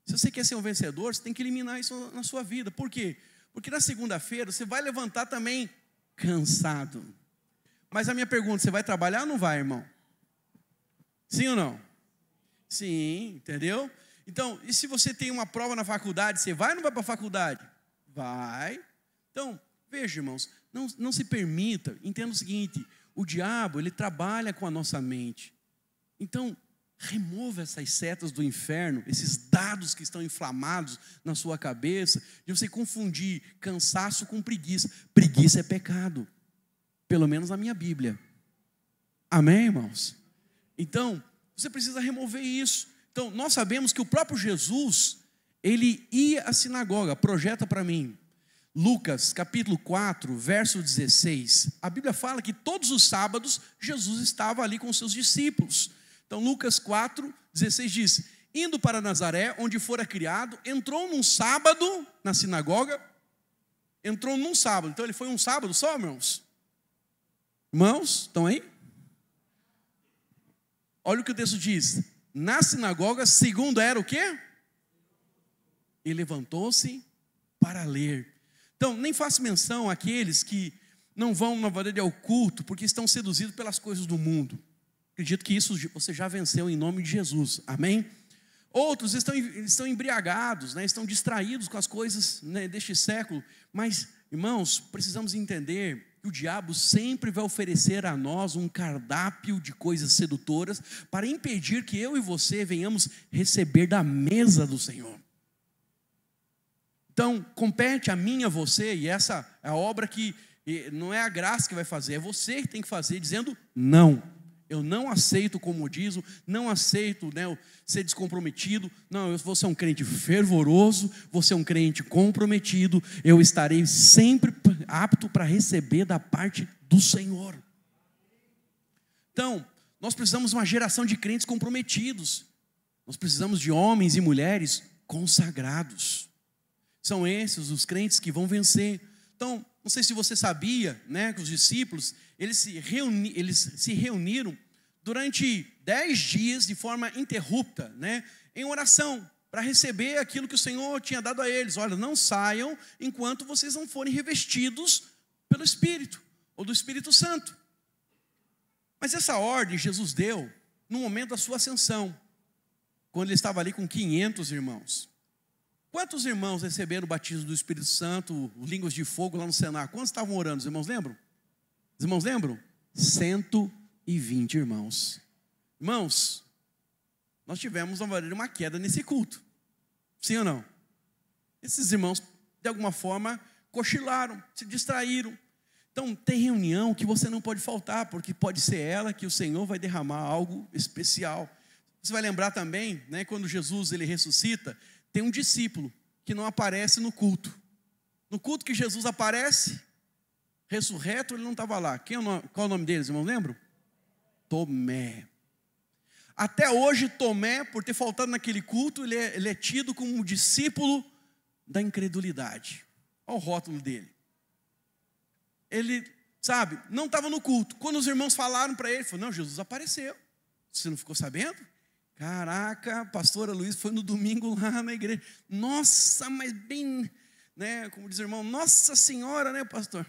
Se você quer ser um vencedor, você tem que eliminar isso na sua vida. Por quê? Porque na segunda-feira você vai levantar também cansado. Mas a minha pergunta, você vai trabalhar ou não vai, irmão? Sim ou não? Sim, entendeu? Então, e se você tem uma prova na faculdade, você vai ou não vai para a faculdade? Vai. Então, veja, irmãos, não se permita, entenda o seguinte, o diabo, ele trabalha com a nossa mente. Então, remova essas setas do inferno, esses dados que estão inflamados na sua cabeça, de você confundir cansaço com preguiça. Preguiça é pecado, pelo menos na minha Bíblia. Amém, irmãos? Então, você precisa remover isso. Então, nós sabemos que o próprio Jesus, ele ia à sinagoga. Projeta para mim. Lucas, capítulo 4, verso 16. A Bíblia fala que todos os sábados, Jesus estava ali com os seus discípulos. Então, Lucas 4, 16 diz: indo para Nazaré, onde fora criado, entrou num sábado na sinagoga. Entrou num sábado. Então ele foi um sábado só, irmãos? Irmãos, estão aí? Olha o que o texto diz. Na sinagoga, segundo era o quê? E levantou-se para ler. Então, nem faço menção àqueles que não vão, na verdade, ao culto, porque estão seduzidos pelas coisas do mundo. Acredito que isso você já venceu em nome de Jesus. Amém? Outros estão embriagados, né? Estão distraídos com as coisas, né, deste século. Mas, irmãos, precisamos entender que o diabo sempre vai oferecer a nós um cardápio de coisas sedutoras para impedir que eu e você venhamos receber da mesa do Senhor. Então, compete a mim e a você, e essa é a obra que não é a graça que vai fazer, é você que tem que fazer, dizendo não. Eu não aceito o comodismo, não aceito, né, ser descomprometido. Não, eu vou ser um crente fervoroso, vou ser um crente comprometido. Eu estarei sempre apto para receber da parte do Senhor. Então, nós precisamos de uma geração de crentes comprometidos. Nós precisamos de homens e mulheres consagrados. São esses os crentes que vão vencer. Então, não sei se você sabia, né, que os discípulos, eles se reuniram durante 10 dias de forma ininterrupta, né, em oração, para receber aquilo que o Senhor tinha dado a eles. Olha, não saiam enquanto vocês não forem revestidos pelo Espírito, ou do Espírito Santo. Mas essa ordem Jesus deu no momento da sua ascensão, quando ele estava ali com 500 irmãos. Quantos irmãos receberam o batismo do Espírito Santo, línguas de fogo lá no cenáculo? Quantos estavam orando? Os irmãos lembram? Os irmãos lembram? 120 irmãos. Irmãos, nós tivemos uma queda nesse culto. Sim ou não? Esses irmãos, de alguma forma, cochilaram, se distraíram. Então, tem reunião que você não pode faltar, porque pode ser ela que o Senhor vai derramar algo especial. Você vai lembrar também, né, quando Jesus ele ressuscita, tem um discípulo que não aparece no culto. No culto que Jesus aparece, ressurreto, ele não estava lá. Qual é o nome deles, irmãos, lembram? Tomé. Até hoje, Tomé, por ter faltado naquele culto, ele é tido como um discípulo da incredulidade. Olha o rótulo dele. Ele, sabe, não estava no culto. Quando os irmãos falaram para ele, ele falou: não, Jesus apareceu. Você não ficou sabendo? Caraca, a pastora Luiz foi no domingo lá na igreja. Nossa, mas bem, né, como diz o irmão, Nossa Senhora, né, pastor?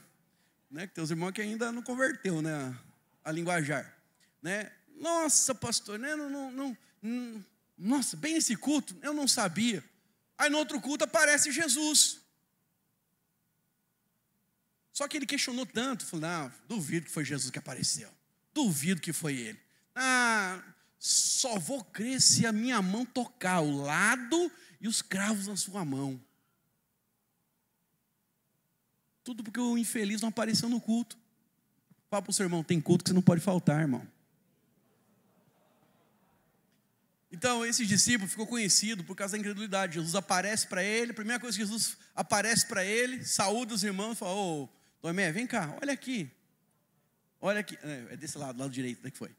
Né, que tem os irmãos que ainda não converteu, né, a linguajar. Né? Nossa, pastor, né, nossa, bem nesse culto, eu não sabia. Aí no outro culto aparece Jesus. Só que ele questionou tanto, falou: não, duvido que foi Jesus que apareceu. Duvido que foi ele. Só vou crer se a minha mão tocar o lado e os cravos na sua mão. Tudo porque o infeliz não apareceu no culto. Fala para o seu irmão: tem culto que você não pode faltar, irmão. Então, esse discípulo ficou conhecido por causa da incredulidade. Jesus aparece para ele, a primeira coisa que Jesus aparece para ele, saúda os irmãos e fala: ô, Tomé, vem cá, olha aqui. Olha aqui, é desse lado direito, onde é que foi?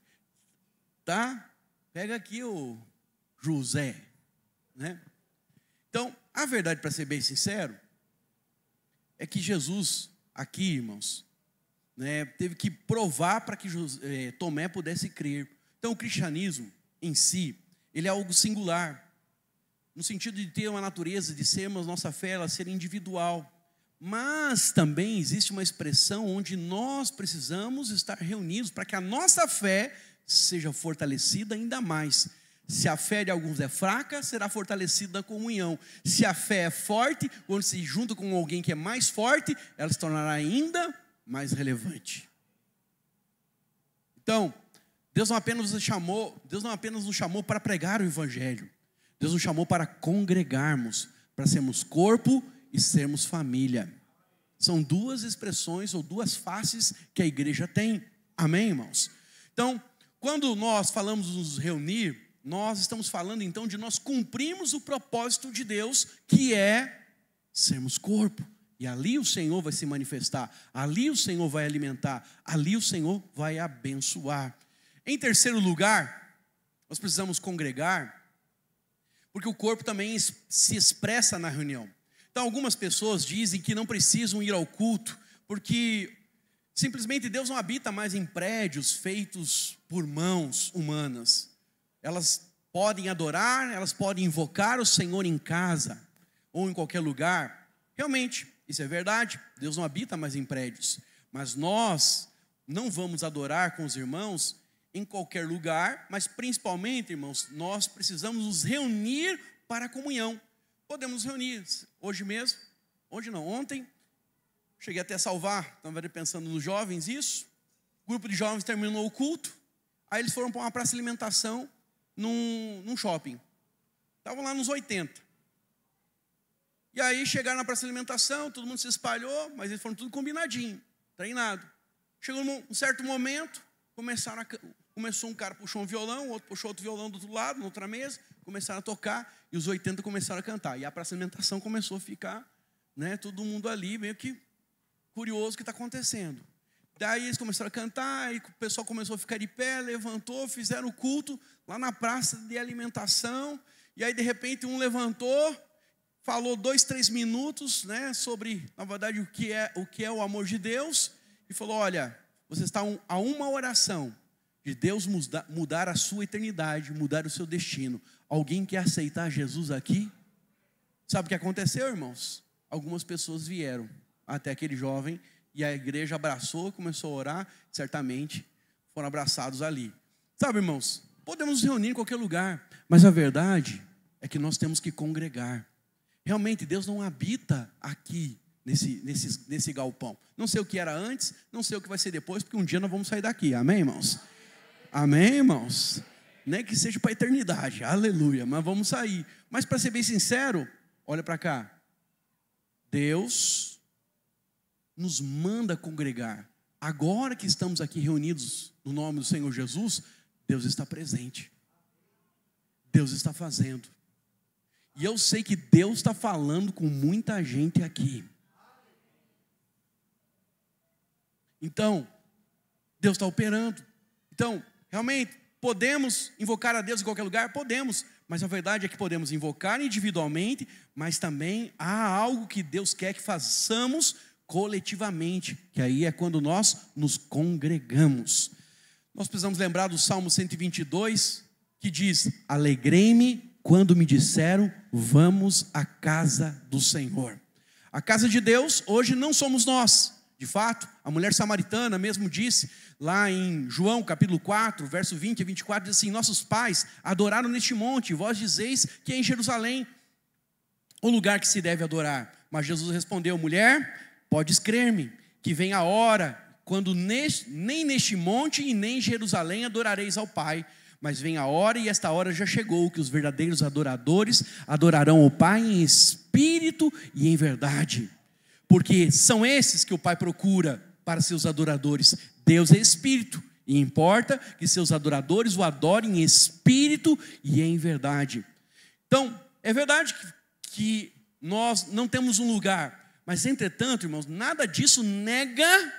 Tá? Pega aqui o José, né? Então, a verdade, para ser bem sincero, é que Jesus, aqui, irmãos, né, teve que provar para que Tomé pudesse crer. Então, o cristianismo em si, ele é algo singular, no sentido de ter uma natureza, de sermos, nossa fé, ela ser individual. Mas também existe uma expressão onde nós precisamos estar reunidos para que a nossa fé seja fortalecida ainda mais. Se a fé de alguns é fraca, será fortalecida na comunhão. Se a fé é forte, quando se junta com alguém que é mais forte, ela se tornará ainda mais relevante. Então, Deus não apenas nos chamou para pregar o Evangelho. Deus nos chamou para congregarmos, para sermos corpo e sermos família. São duas expressões ou duas faces que a igreja tem. Amém, irmãos? Então, quando nós falamos de nos reunir, nós estamos falando então de nós cumprirmos o propósito de Deus, que é sermos corpo. E ali o Senhor vai se manifestar, ali o Senhor vai alimentar, ali o Senhor vai abençoar. Em terceiro lugar, nós precisamos congregar, porque o corpo também se expressa na reunião. Então algumas pessoas dizem que não precisam ir ao culto, porque simplesmente Deus não habita mais em prédios feitos por mãos humanas. Elas podem adorar, elas podem invocar o Senhor em casa ou em qualquer lugar. Realmente, isso é verdade, Deus não habita mais em prédios. Mas nós não vamos adorar com os irmãos em qualquer lugar, mas principalmente, irmãos, nós precisamos nos reunir para a comunhão. Podemos nos reunir hoje mesmo, hoje não, ontem, cheguei até a salvar, estava pensando nos jovens, isso. O grupo de jovens terminou o culto, aí eles foram para uma praça de alimentação num shopping. Estavam lá nos 80. E aí chegaram na praça de alimentação, todo mundo se espalhou, mas eles foram tudo combinadinho, treinado. Chegou um certo momento, começou um cara, puxou um violão, o outro puxou outro violão do outro lado, na outra mesa, começaram a tocar, e os 80 começaram a cantar. E a praça de alimentação começou a ficar, todo mundo ali, meio que curioso o que está acontecendo. Daí eles começaram a cantar, e o pessoal começou a ficar de pé, levantou, fizeram o culto lá na praça de alimentação, e aí de repente um levantou, falou 2, 3 minutos, sobre, na verdade, o que é o amor de Deus, e falou: olha, você está a uma oração de Deus mudar a sua eternidade, mudar o seu destino. Alguém quer aceitar Jesus aqui? Sabe o que aconteceu, irmãos? Algumas pessoas vieram até aquele jovem, e a igreja abraçou, começou a orar, certamente foram abraçados ali. Sabe, irmãos, podemos nos reunir em qualquer lugar, mas a verdade é que nós temos que congregar. Realmente Deus não habita aqui nesse galpão. Não sei o que era antes, não sei o que vai ser depois, porque um dia nós vamos sair daqui, amém, irmãos? Amém, irmãos? Nem que seja para a eternidade, aleluia, mas vamos sair. Mas para ser bem sincero, olha para cá, Deus nos manda congregar. Agora que estamos aqui reunidos no nome do Senhor Jesus, Deus está presente, Deus está fazendo, e eu sei que Deus está falando com muita gente aqui. Então, Deus está operando. Então, realmente, podemos invocar a Deus em qualquer lugar? Podemos, mas a verdade é que podemos invocar individualmente, mas também há algo que Deus quer que façamos coletivamente, que aí é quando nós nos congregamos. Nós precisamos lembrar do Salmo 122, que diz: alegrei-me quando me disseram, vamos à casa do Senhor. A casa de Deus hoje não somos nós. De fato, a mulher samaritana mesmo disse, lá em João capítulo 4, verso 20 a 24, diz assim: nossos pais adoraram neste monte, e vós dizeis que é em Jerusalém o lugar que se deve adorar. Mas Jesus respondeu: mulher, podes crer-me, que vem a hora, quando nem neste monte e nem em Jerusalém adorareis ao Pai, mas vem a hora, e esta hora já chegou, que os verdadeiros adoradores adorarão o Pai em espírito e em verdade. Porque são esses que o Pai procura para seus adoradores. Deus é espírito, e importa que seus adoradores o adorem em espírito e em verdade. Então, é verdade que nós não temos um lugar, mas entretanto, irmãos, nada disso nega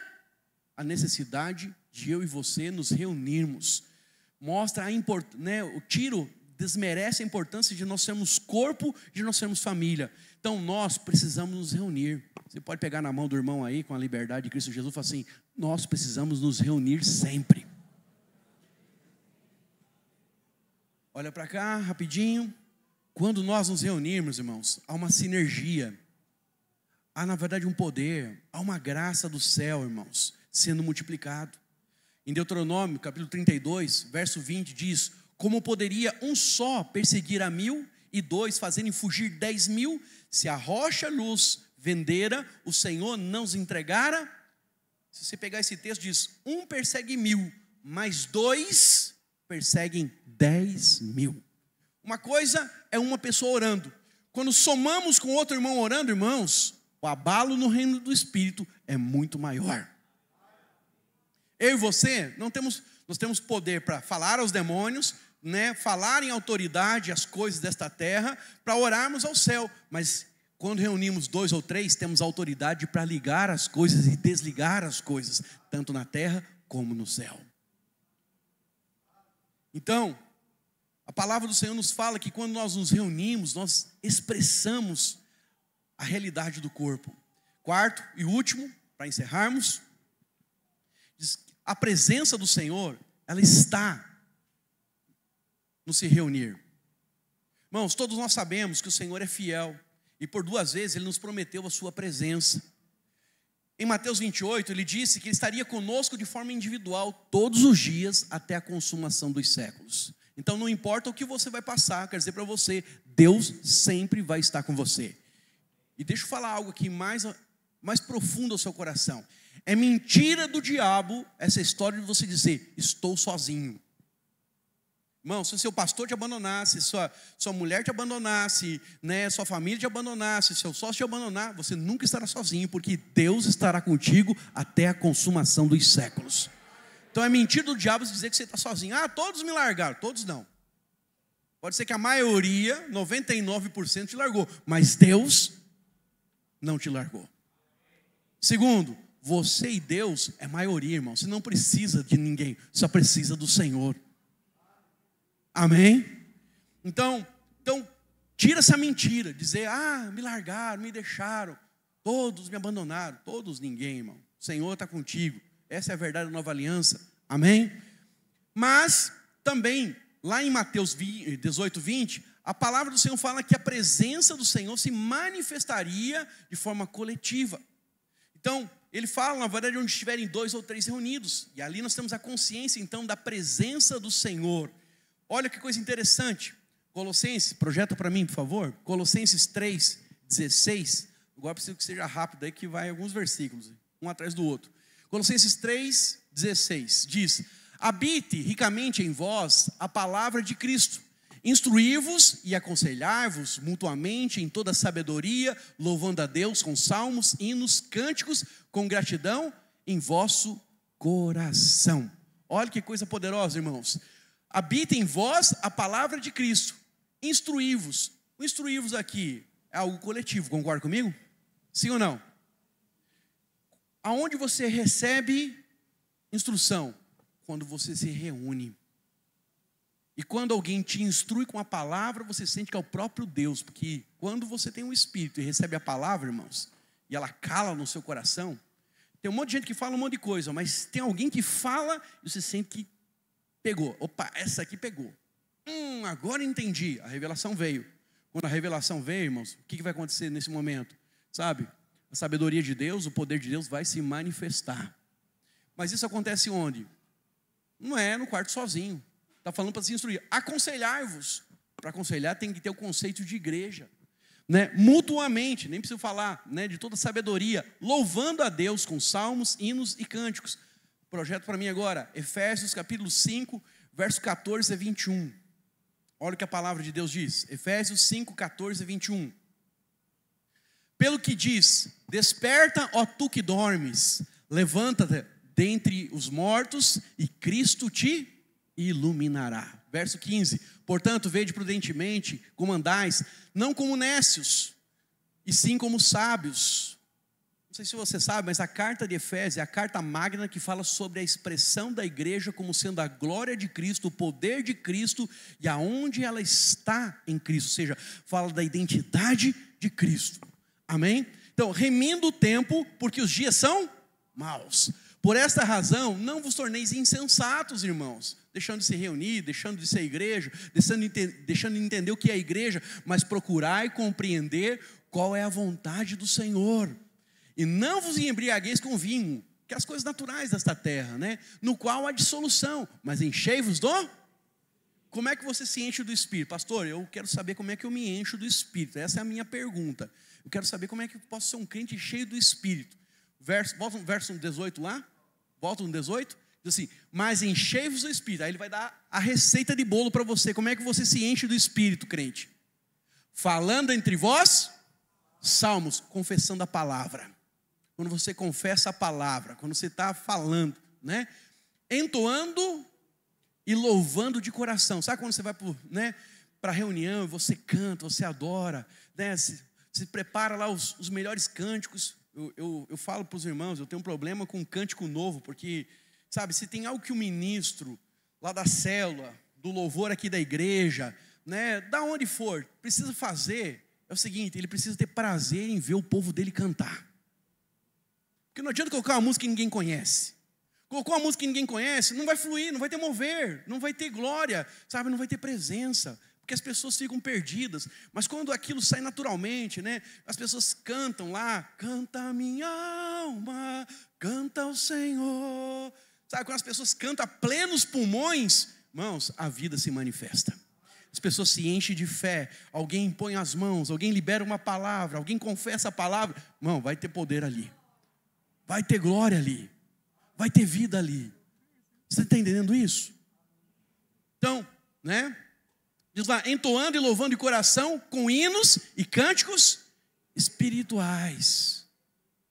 a necessidade de eu e você nos reunirmos. Mostra a importância, o tiro desmerece a importância de nós sermos corpo, de nós sermos família. Então nós precisamos nos reunir. Você pode pegar na mão do irmão aí, com a liberdade de Cristo Jesus, e falar assim: nós precisamos nos reunir sempre. Olha para cá, rapidinho. Quando nós nos reunirmos, irmãos, há uma sinergia. Há na verdade um poder, há uma graça do céu, irmãos, sendo multiplicado. Em Deuteronômio, capítulo 32, verso 20, diz: como poderia um só perseguir a 1000 e 2 fazerem fugir 10.000, se a rocha luz vendera, o Senhor não os entregara? Se você pegar esse texto, diz: um persegue 1000, mas 2 perseguem 10.000. Uma coisa é uma pessoa orando. Quando somamos com outro irmão orando, irmãos, o abalo no reino do Espírito é muito maior. Eu e você, nós temos poder para falar aos demônios, falar em autoridade as coisas desta terra, para orarmos ao céu. Mas quando reunimos 2 ou 3, temos autoridade para ligar as coisas e desligar as coisas, tanto na terra como no céu. Então, A palavra do Senhor nos fala que quando nós nos reunimos, nós expressamos a realidade do corpo. Quarto e último, para encerrarmos, a presença do Senhor, ela está no se reunir. Irmãos, todos nós sabemos que o Senhor é fiel, e por 2 vezes Ele nos prometeu a sua presença. Em Mateus 28, Ele disse que Ele estaria conosco de forma individual, todos os dias, até a consumação dos séculos. Então não importa o que você vai passar, quer dizer para você, Deus sempre vai estar com você. E deixa eu falar algo aqui mais profundo ao seu coração. É mentira do diabo essa história de você dizer, estou sozinho. Irmão, se o seu pastor te abandonasse, sua mulher te abandonasse, né, sua família te abandonasse, seu sócio te abandonar, você nunca estará sozinho, porque Deus estará contigo até a consumação dos séculos. Então é mentira do diabo dizer que você está sozinho. Ah, todos me largaram. Todos não. Pode ser que a maioria, 99% te largou, mas Deus não te largou. Segundo, você e Deus é maioria, irmão. Você não precisa de ninguém, só precisa do Senhor. Amém? Então tira essa mentira, dizer, me largaram, me deixaram, todos me abandonaram. Todos ninguém, irmão. O Senhor está contigo. Essa é a verdade da nova aliança. Amém? Mas também, lá em Mateus 18, 20, a palavra do Senhor fala que a presença do Senhor se manifestaria de forma coletiva. Então, ele fala, na verdade, onde estiverem 2 ou 3 reunidos. E ali nós temos a consciência, então, da presença do Senhor. Olha que coisa interessante. Colossenses, projeta para mim, por favor. Colossenses 3, 16. Agora preciso que seja rápido aí, que vai alguns versículos, um atrás do outro. Colossenses 3, 16 diz: habite ricamente em vós a palavra de Cristo, instruí-vos e aconselhar-vos mutuamente em toda sabedoria, louvando a Deus com salmos, hinos, cânticos, com gratidão em vosso coração. Olha que coisa poderosa, irmãos. Habite em vós a palavra de Cristo, instruí-vos. O instruí-vos aqui é algo coletivo, concorda comigo? Sim ou não? Aonde você recebe instrução? Quando você se reúne. E quando alguém te instrui com a palavra, você sente que é o próprio Deus. Porque quando você tem um Espírito e recebe a palavra, irmãos, e ela cala no seu coração, tem um monte de gente que fala um monte de coisa, mas tem alguém que fala e você sente que pegou. Opa, essa aqui pegou. Agora entendi. A revelação veio. Quando a revelação veio, irmãos, o que vai acontecer nesse momento? Sabe? A sabedoria de Deus, o poder de Deus vai se manifestar. Mas isso acontece onde? Não é no quarto sozinho. Está falando para se instruir. Aconselhar-vos. Para aconselhar tem que ter o conceito de igreja. Né? Mutuamente, nem preciso falar, né, de toda sabedoria. Louvando a Deus com salmos, hinos e cânticos. Projeto para mim agora, Efésios capítulo 5, verso 14 a 21. Olha o que a palavra de Deus diz. Efésios 5, 14 a 21. Pelo que diz, desperta, ó tu que dormes, levanta-te dentre os mortos e Cristo te iluminará. Verso 15, portanto, vede prudentemente como andais, não como nécios, e sim como sábios. Não sei se você sabe, mas a carta de Efésios é a carta magna que fala sobre a expressão da igreja como sendo a glória de Cristo, o poder de Cristo e aonde ela está em Cristo, ou seja, fala da identidade de Cristo. Amém? Então, remindo o tempo, porque os dias são maus. Por esta razão, não vos torneis insensatos, irmãos, deixando de se reunir, deixando de ser igreja, deixando de entender o que é igreja, mas procurai compreender qual é a vontade do Senhor. E não vos embriagueis com vinho, que é as coisas naturais desta terra, né? No qual há dissolução, mas enchei-vos do... Como é que você se enche do Espírito? Pastor, eu quero saber como é que eu me encho do Espírito. Essa é a minha pergunta. Eu quero saber como é que eu posso ser um crente cheio do Espírito. Volta no verso 18 lá. Volta no 18. Diz assim, mas enchei-vos do Espírito. Aí ele vai dar a receita de bolo para você. Como é que você se enche do Espírito, crente? Falando entre vós, salmos, confessando a palavra. Quando você confessa a palavra, quando você está falando, né? Entoando e louvando de coração. Sabe quando você vai para a reunião e você canta, você adora, né? Se prepara lá os melhores cânticos. Eu falo para os irmãos, eu tenho um problema com um cântico novo, porque, sabe, se tem algo que o ministro lá da célula, do louvor aqui da igreja, né, da onde for, precisa fazer é o seguinte: ele precisa ter prazer em ver o povo dele cantar. Porque não adianta colocar uma música que ninguém conhece. Colocou uma música que ninguém conhece, não vai fluir, não vai ter mover, não vai ter glória, sabe, não vai ter presença, porque as pessoas ficam perdidas. Mas quando aquilo sai naturalmente, né, as pessoas cantam lá, canta a minha alma, canta ao Senhor. Sabe, quando as pessoas cantam a plenos pulmões, irmãos, a vida se manifesta. As pessoas se enchem de fé, alguém impõe as mãos, alguém libera uma palavra, alguém confessa a palavra, irmão, vai ter poder ali, vai ter glória ali, vai ter vida ali. Você está entendendo isso? Então, né, diz lá, entoando e louvando de coração, com hinos e cânticos espirituais.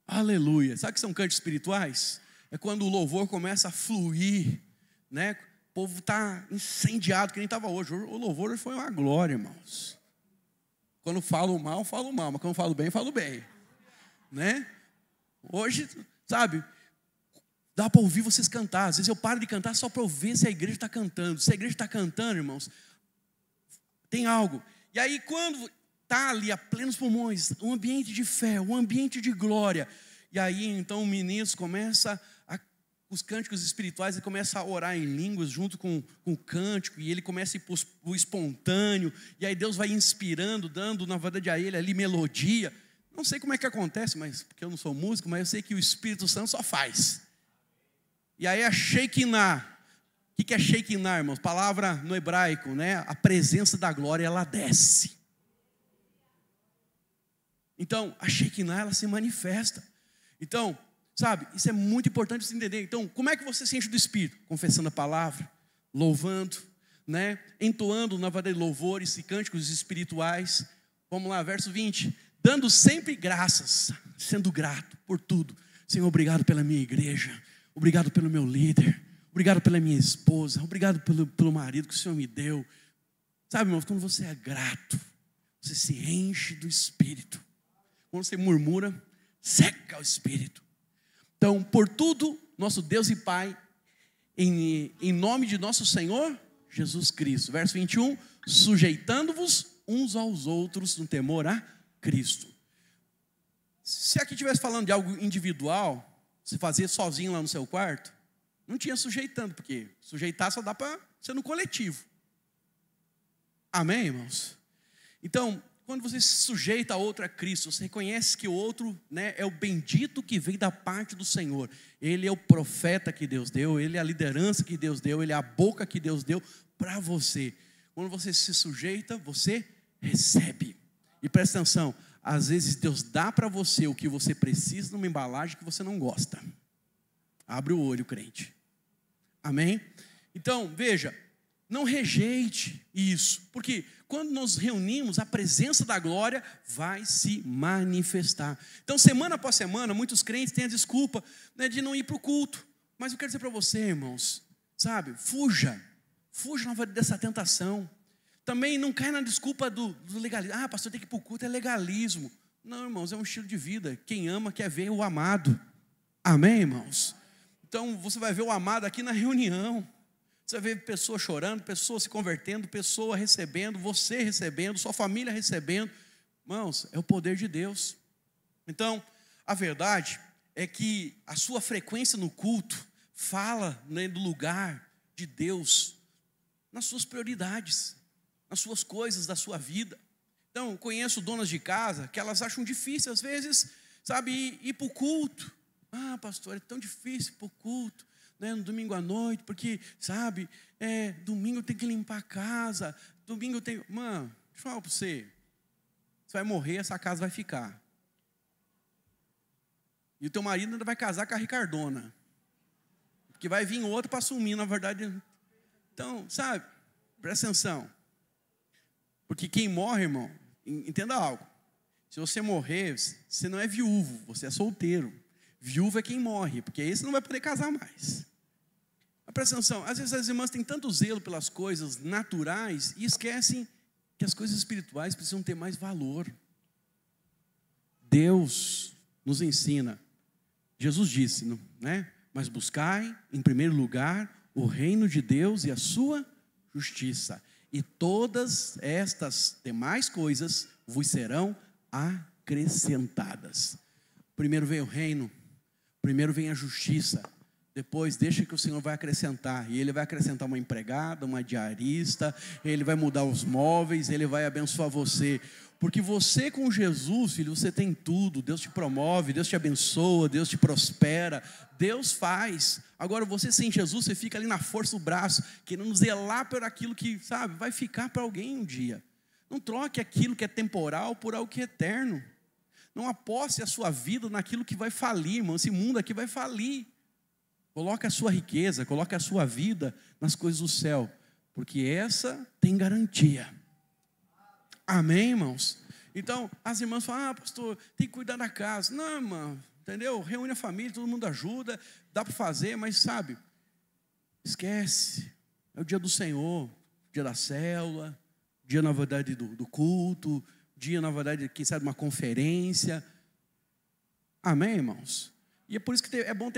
Aleluia. Sabe o que são cânticos espirituais? É quando o louvor começa a fluir, né? O povo está incendiado, que nem estava hoje. O louvor foi uma glória, irmãos. Quando falo mal, mas quando falo bem, né? Hoje, sabe, dá para ouvir vocês cantar. Às vezes eu paro de cantar só para ouvir se a igreja está cantando. Se a igreja está cantando, irmãos, tem algo. E aí quando está ali a plenos pulmões, um ambiente de fé, um ambiente de glória, e aí então o ministro começa os cânticos espirituais, ele começa a orar em línguas junto com o cântico, e ele começa a ir para o espontâneo, e aí Deus vai inspirando, dando na verdade a ele ali melodia. Não sei como é que acontece, mas porque eu não sou músico, mas eu sei que o Espírito Santo só faz. E aí a Shekinah. O que é Shekinah, irmãos? Palavra no hebraico, né? A presença da glória, ela desce. Então, a Shekinah, ela se manifesta. Então, sabe, isso é muito importante você entender. Então, como é que você se enche do Espírito? Confessando a palavra, louvando, né? Entoando, na verdade, louvores e cânticos espirituais. Vamos lá, verso 20. Dando sempre graças, sendo grato por tudo. Senhor, obrigado pela minha igreja. Obrigado pelo meu líder. Obrigado pela minha esposa. Obrigado pelo marido que o Senhor me deu. Sabe, irmãos, quando você é grato, você se enche do Espírito. Quando você murmura, seca o Espírito. Então, por tudo, nosso Deus e Pai, em nome de nosso Senhor Jesus Cristo. Verso 21, sujeitando-vos uns aos outros no temor a Cristo. Se aqui estivesse falando de algo individual, você fazia sozinho lá no seu quarto, não tinha sujeitando, porque sujeitar só dá para ser no coletivo. Amém, irmãos? Então, quando você se sujeita a outro a Cristo, você reconhece que o outro, né, é o bendito que vem da parte do Senhor. Ele é o profeta que Deus deu, ele é a liderança que Deus deu, ele é a boca que Deus deu para você. Quando você se sujeita, você recebe. E presta atenção, às vezes Deus dá para você o que você precisa numa embalagem que você não gosta. Abre o olho, crente. Amém? Então, veja, não rejeite isso, porque quando nos reunimos, a presença da glória vai se manifestar. Então, semana após semana, muitos crentes têm a desculpa, né, de não ir para o culto. Mas eu quero dizer para você, irmãos, sabe, fuja dessa tentação. Também não cai na desculpa do legalismo. Ah, pastor, tem que ir para o culto, é legalismo. Não, irmãos, é um estilo de vida. Quem ama quer ver o amado. Amém, irmãos? Então, você vai ver o amado aqui na reunião. Você vai ver pessoas chorando, pessoas se convertendo, pessoa recebendo, você recebendo, sua família recebendo. Irmãos, é o poder de Deus. Então, a verdade é que a sua frequência no culto fala, né, do lugar de Deus nas suas prioridades, nas suas coisas da sua vida. Então, conheço donas de casa que elas acham difícil, às vezes, sabe, ir para o culto. Ah, pastor, é tão difícil ir para o culto, né, no domingo à noite, porque, sabe, domingo tem que limpar a casa, domingo tem... Mano, deixa eu falar para você, você vai morrer, essa casa vai ficar. E o teu marido ainda vai casar com a Ricardona, porque vai vir outro para assumir, na verdade. Então, sabe, presta atenção. Porque quem morre, irmão, entenda algo. Se você morrer, você não é viúvo, você é solteiro. Viúvo é quem morre, porque esse não vai poder casar mais. Mas presta atenção, às vezes as irmãs têm tanto zelo pelas coisas naturais e esquecem que as coisas espirituais precisam ter mais valor. Deus nos ensina. Jesus disse, né? Mas buscai em primeiro lugar o reino de Deus e a sua justiça, e todas estas demais coisas vos serão acrescentadas. Primeiro vem o reino, primeiro vem a justiça, depois deixa que o Senhor vai acrescentar, e Ele vai acrescentar uma empregada, uma diarista, Ele vai mudar os móveis, Ele vai abençoar você, porque você com Jesus, filho, você tem tudo. Deus te promove, Deus te abençoa, Deus te prospera, Deus faz. Agora você sem Jesus, você fica ali na força do braço, querendo zelar por aquilo que, sabe, vai ficar para alguém um dia. Não troque aquilo que é temporal por algo que é eterno. Não aposte a sua vida naquilo que vai falir, irmão. Esse mundo aqui vai falir. Coloque a sua riqueza, coloque a sua vida nas coisas do céu, porque essa tem garantia. Amém, irmãos? Então, as irmãs falam, pastor, tem que cuidar da casa. Não, irmão, entendeu? Reúne a família, todo mundo ajuda, dá para fazer, mas sabe, esquece. É o dia do Senhor, dia da célula, dia, na verdade, do culto, dia, na verdade, quem sabe, uma conferência. Amém, irmãos? E é por isso que é bom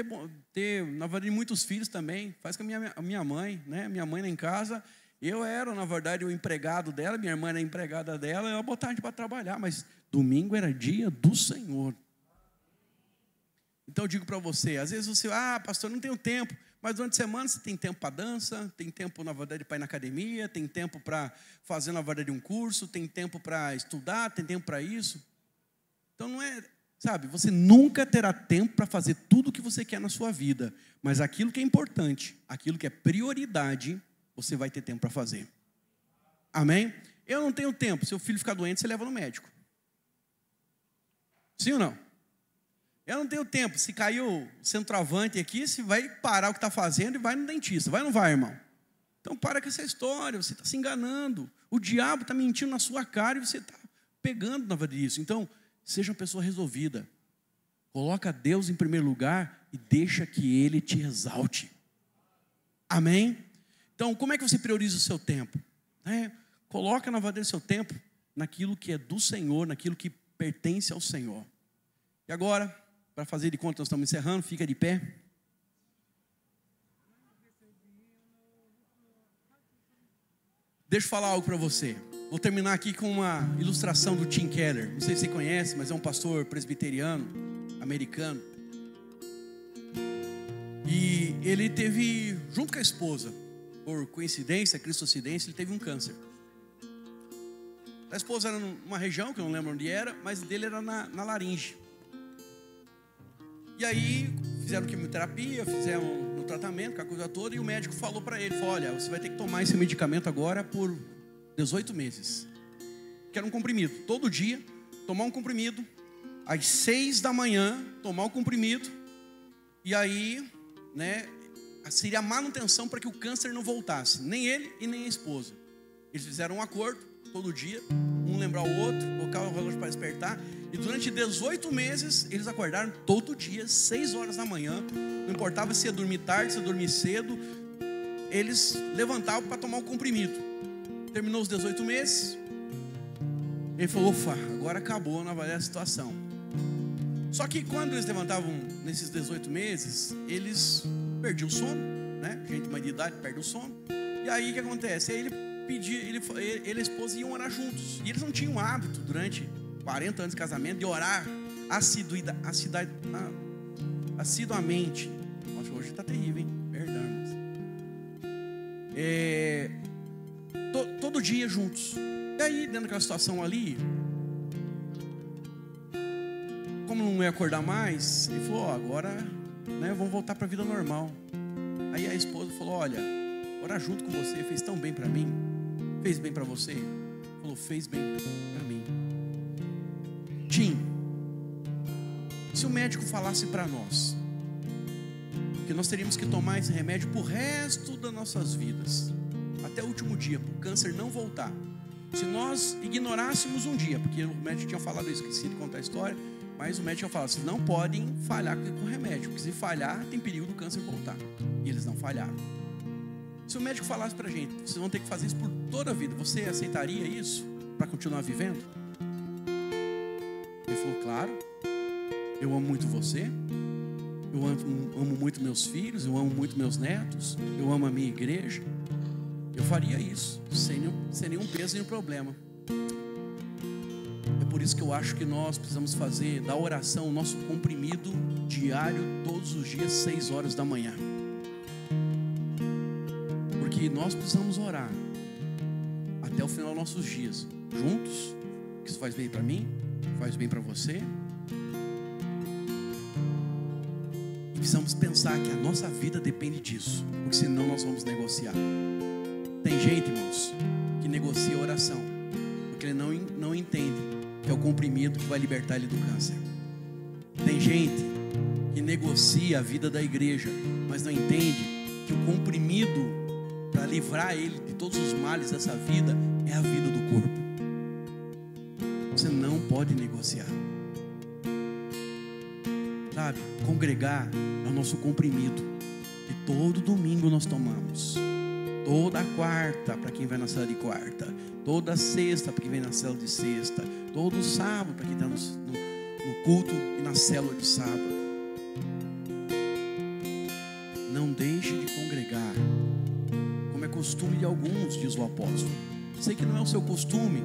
ter, na verdade, muitos filhos também. Faz com a minha mãe, né? Minha mãe lá em casa, eu era, na verdade, o empregado dela, minha irmã era a empregada dela, eu botava a gente para trabalhar, mas domingo era dia do Senhor. Então eu digo para você, às vezes você, pastor, não tenho tempo, mas durante a semana você tem tempo para dança, tem tempo, na verdade, para ir na academia, tem tempo para fazer, na verdade, um curso, tem tempo para estudar, tem tempo para isso. Então não é, sabe, você nunca terá tempo para fazer tudo o que você quer na sua vida, mas aquilo que é importante, aquilo que é prioridade, você vai ter tempo para fazer. Amém? Eu não tenho tempo, seu filho ficar doente, você leva no médico. Sim ou não? Eu não tenho tempo, se caiu o centroavante aqui, você vai parar o que está fazendo e vai no dentista. Vai ou não vai, irmão? Então para com essa história, você está se enganando. O diabo está mentindo na sua cara e você está pegando na verdade disso. Então, seja uma pessoa resolvida. Coloca Deus em primeiro lugar e deixa que Ele te exalte. Amém? Então, como é que você prioriza o seu tempo? Coloca na verdade o seu tempo naquilo que é do Senhor, naquilo que pertence ao Senhor. E agora, para fazer de conta que nós estamos encerrando, fica de pé. Deixa eu falar algo para você. Vou terminar aqui com uma ilustração do Tim Keller. Não sei se você conhece, mas é um pastor presbiteriano, americano. E ele teve, junto com a esposa, por coincidência, cristocidência, ele teve um câncer. A esposa era numa região, que eu não lembro onde era, mas dele era na laringe. E aí, fizeram quimioterapia, fizeram um tratamento, com a coisa toda, e o médico falou para ele, olha, você vai ter que tomar esse medicamento agora por 18 meses. Que era um comprimido, todo dia, tomar um comprimido, às 6 da manhã, tomar o comprimido, e aí, né, seria a manutenção para que o câncer não voltasse, nem ele e nem a esposa. Eles fizeram um acordo, todo dia, um lembrar o outro, colocar o relógio para despertar, e durante 18 meses, eles acordaram todo dia, 6 horas da manhã, não importava se ia dormir tarde, se ia dormir cedo, eles levantavam para tomar o comprimido. Terminou os 18 meses, ele falou, ufa, agora acabou na verdade a situação. Só que quando eles levantavam nesses 18 meses, eles perdiam o sono, né? Gente mais de idade perde o sono. E aí o que acontece? Aí ele e a esposa iam orar juntos. E eles não tinham hábito durante 40 anos de casamento de orar assiduamente. Nossa, hoje está terrível, hein? Perdão, irmãos. Todo dia juntos. E aí, dentro daquela situação ali, como não ia acordar mais, ele falou, agora, né, vamos voltar para a vida normal. Aí a esposa falou, olha, orar junto com você fez tão bem para mim. Fez bem para você? Falou, fez bem para mim. Tim, se o médico falasse para nós que nós teríamos que tomar esse remédio pro resto das nossas vidas, até o último dia, para o câncer não voltar, se nós ignorássemos um dia, porque o médico tinha falado isso, esqueci de contar a história, mas o médico tinha falado, vocês não podem falhar com o remédio, porque se falhar, tem perigo do câncer voltar. E eles não falharam. Se o médico falasse para a gente, vocês vão ter que fazer isso por toda a vida, você aceitaria isso para continuar vivendo? Ele falou, claro, eu amo muito você, eu amo muito meus filhos, eu amo muito meus netos, eu amo a minha igreja. Eu faria isso sem nenhum peso, nenhum problema. É por isso que eu acho que nós precisamos fazer da oração o nosso comprimido diário, todos os dias, 6 horas da manhã. Porque nós precisamos orar até o final dos nossos dias, juntos, que isso faz bem para mim, faz bem para você. E precisamos pensar que a nossa vida depende disso, porque senão nós vamos negociar. Tem gente, irmãos, que negocia a oração, porque ele não entende que é o comprimido que vai libertar ele do câncer. Tem gente que negocia a vida da igreja, mas não entende que o comprimido para livrar ele de todos os males dessa vida é a vida do corpo. Você não pode negociar. Sabe, congregar é o nosso comprimido, que todo domingo nós tomamos. Toda quarta para quem vai na cela de quarta, toda sexta para quem vem na cela de sexta, todo sábado para quem está no culto e na célula de sábado. Não deixe de congregar, como é costume de alguns, diz o apóstolo. Sei que não é o seu costume,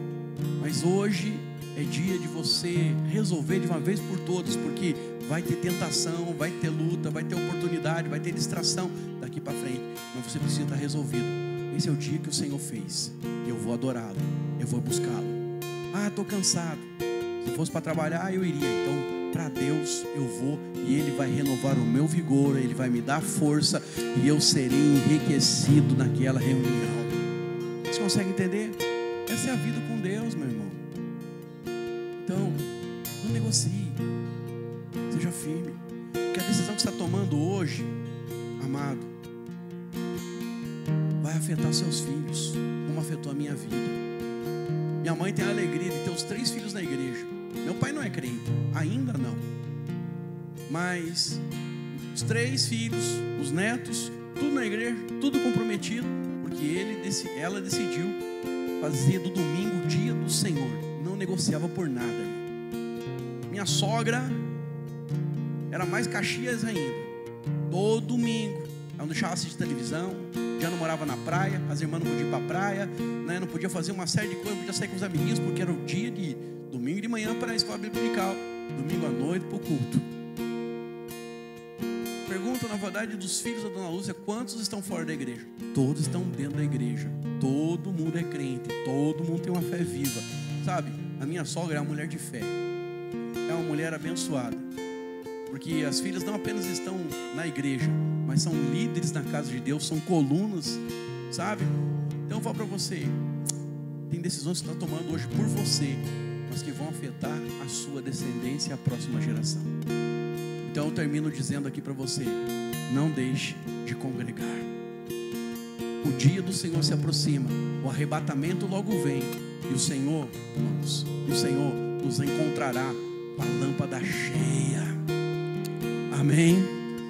mas hoje é dia de você resolver de uma vez por todas, porque vai ter tentação, vai ter luta, vai ter oportunidade, vai ter distração daqui para frente, mas você precisa estar resolvido. Esse é o dia que o Senhor fez, eu vou adorá-lo, eu vou buscá-lo. Estou cansado, se fosse para trabalhar eu iria, então para Deus eu vou, e Ele vai renovar o meu vigor, Ele vai me dar força, e eu serei enriquecido naquela reunião. Você consegue entender? Essa é a vida com Deus, meu irmão. Então, não negocie, seja firme, porque a decisão que você está tomando hoje, amado, vai afetar seus filhos, como afetou a minha vida. Minha mãe tem a alegria de ter os 3 filhos na igreja. Meu pai não é crente, ainda não, mas os 3 filhos, os netos, tudo na igreja, tudo comprometido, porque ela decidiu fazer do domingo o dia do Senhor, não negociava por nada. Minha sogra era mais Caxias ainda, todo domingo ela não deixava assistir televisão, já não morava na praia, as irmãs não podiam ir para a praia, né? Não podia fazer uma série de coisas, não podia sair com os amiguinhos, porque era o dia de domingo de manhã para a escola dominical, domingo à noite para o culto. Pergunta, na verdade, dos filhos da Dona Lúcia, quantos estão fora da igreja? Todos estão dentro da igreja, todo mundo é crente, todo mundo tem uma fé viva, sabe? A minha sogra é uma mulher de fé, é uma mulher abençoada, porque as filhas não apenas estão na igreja, mas são líderes na casa de Deus, são colunas, sabe? Então eu falo para você, tem decisões que você está tomando hoje por você, mas que vão afetar a sua descendência e a próxima geração. Então eu termino dizendo aqui para você, não deixe de congregar. O dia do Senhor se aproxima, o arrebatamento logo vem, e o Senhor, irmãos, o Senhor nos encontrará com a lâmpada cheia. Amém?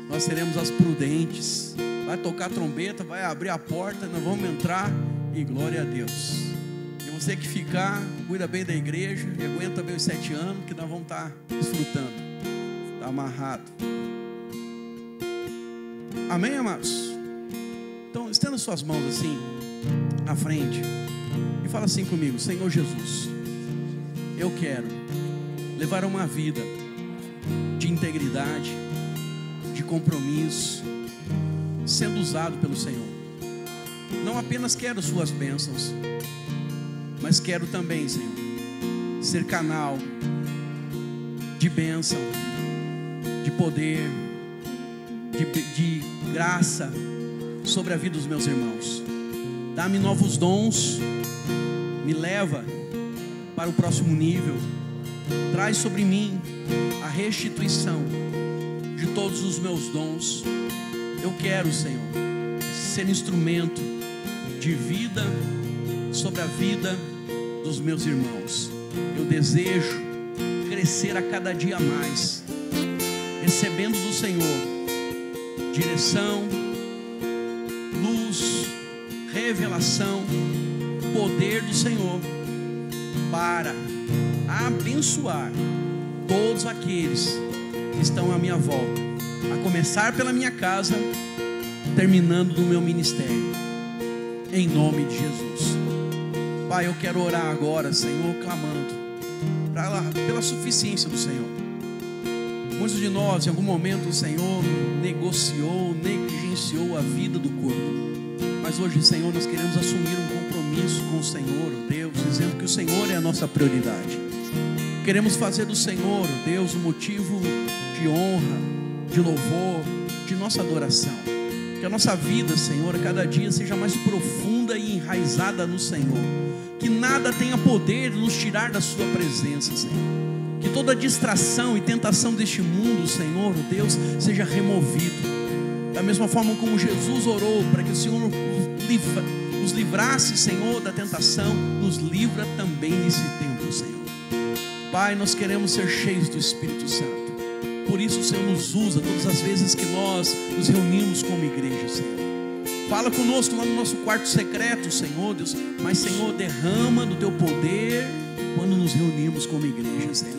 Nós seremos as prudentes. Vai tocar a trombeta, vai abrir a porta, nós vamos entrar, e glória a Deus. E você que ficar, cuida bem da igreja, e aguenta bem os 7 anos, que nós vamos estar desfrutando. Está amarrado. Amém, amados? Então, estenda suas mãos assim, à frente, e fala assim comigo: Senhor Jesus, eu quero levar uma vida de integridade, de compromisso, sendo usado pelo Senhor. Não apenas quero suas bênçãos, mas quero também, Senhor, ser canal de bênção, de poder, de graça sobre a vida dos meus irmãos. Dá-me novos dons, me leva para o próximo nível, traz sobre mim a restituição de todos os meus dons. Eu quero, Senhor, ser instrumento de vida sobre a vida dos meus irmãos. Eu desejo crescer a cada dia mais, recebendo do Senhor direção, luz, revelação, poder do Senhor para abençoar todos aqueles que estão à minha volta, a começar pela minha casa, terminando no meu ministério. em nome de Jesus. Pai, eu quero orar agora, Senhor, clamando pela suficiência do Senhor. Muitos de nós, em algum momento, o Senhor negociou, negligenciou a vida do corpo. Mas hoje, Senhor, nós queremos assumir um compromisso com o Senhor, oh Deus, dizendo que o Senhor é a nossa prioridade. Queremos fazer do Senhor, oh Deus, um motivo de honra, de louvor, de nossa adoração. Que a nossa vida, Senhor, a cada dia seja mais profunda e enraizada no Senhor. Que nada tenha poder de nos tirar da sua presença, Senhor. Que toda distração e tentação deste mundo, Senhor, oh Deus, seja removido. Da mesma forma como Jesus orou para que o Senhor nos livrasse, Senhor, da tentação, nos livra também nesse tempo, Senhor. Pai, nós queremos ser cheios do Espírito Santo. Por isso o Senhor nos usa todas as vezes que nós nos reunimos como igreja, Senhor. Fala conosco lá no nosso quarto secreto, Senhor, Deus. Mas, Senhor, derrama do Teu poder quando nos reunimos como igreja, Senhor.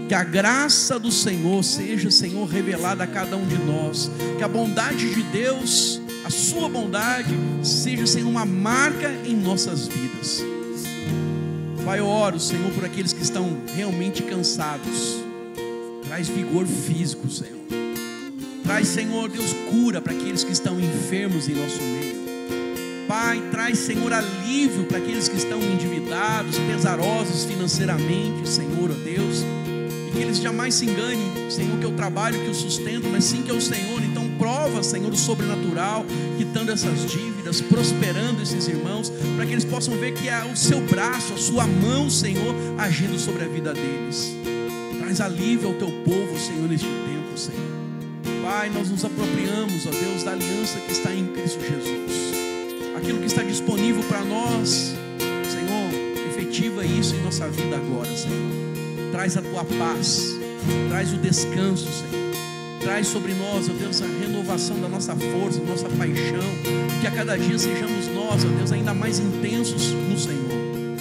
Que a graça do Senhor seja, Senhor, revelada a cada um de nós. Que a bondade de Deus, a Sua bondade, seja, Senhor, uma marca em nossas vidas. Pai, eu oro, Senhor, por aqueles que estão realmente cansados. Traz vigor físico, Senhor. Traz, Senhor, Deus, cura para aqueles que estão enfermos em nosso meio. Pai, traz, Senhor, alívio para aqueles que estão endividados, pesarosos financeiramente, Senhor, ó Deus. E que eles jamais se enganem, Senhor, que é o trabalho que o sustenta, mas sim que é o Senhor. Então prova, Senhor, o sobrenatural, quitando essas dívidas, prosperando esses irmãos, para que eles possam ver que é o Seu braço, a Sua mão, Senhor, agindo sobre a vida deles. Traz alívio ao Teu povo, Senhor, neste tempo, Senhor. Pai, nós nos apropriamos, ó Deus, da aliança que está em Cristo Jesus. Aquilo que está disponível para nós, Senhor, efetiva isso em nossa vida agora, Senhor. Traz a Tua paz, traz o descanso, Senhor. Traz sobre nós, ó Deus, a renovação da nossa força, da nossa paixão. Que a cada dia sejamos nós, ó Deus, ainda mais intensos no Senhor.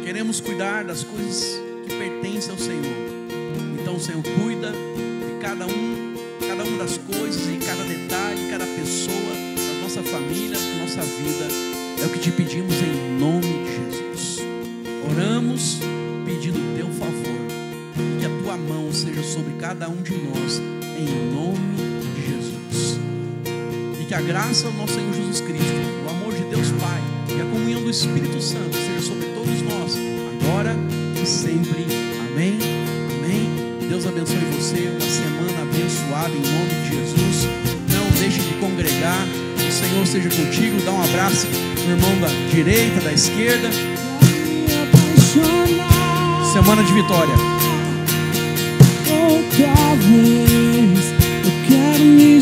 Queremos cuidar das coisas que pertencem ao Senhor. Então, Senhor, cuida de cada uma das coisas, em cada detalhe, cada pessoa, da nossa família, da nossa vida. É o que te pedimos em nome de Jesus. Oramos pedindo o Teu favor, e que a Tua mão seja sobre cada um de nós, em nome de Jesus. E que a graça do nosso Senhor Jesus Cristo, o amor de Deus Pai e a comunhão do Espírito Santo seja sobre todos nós, agora e sempre. Amém. Deus abençoe você, uma semana abençoada em nome de Jesus. Não deixe de congregar, o Senhor seja contigo. Dá um abraço no irmão da direita, da esquerda. Semana de vitória. Outra vez eu quero me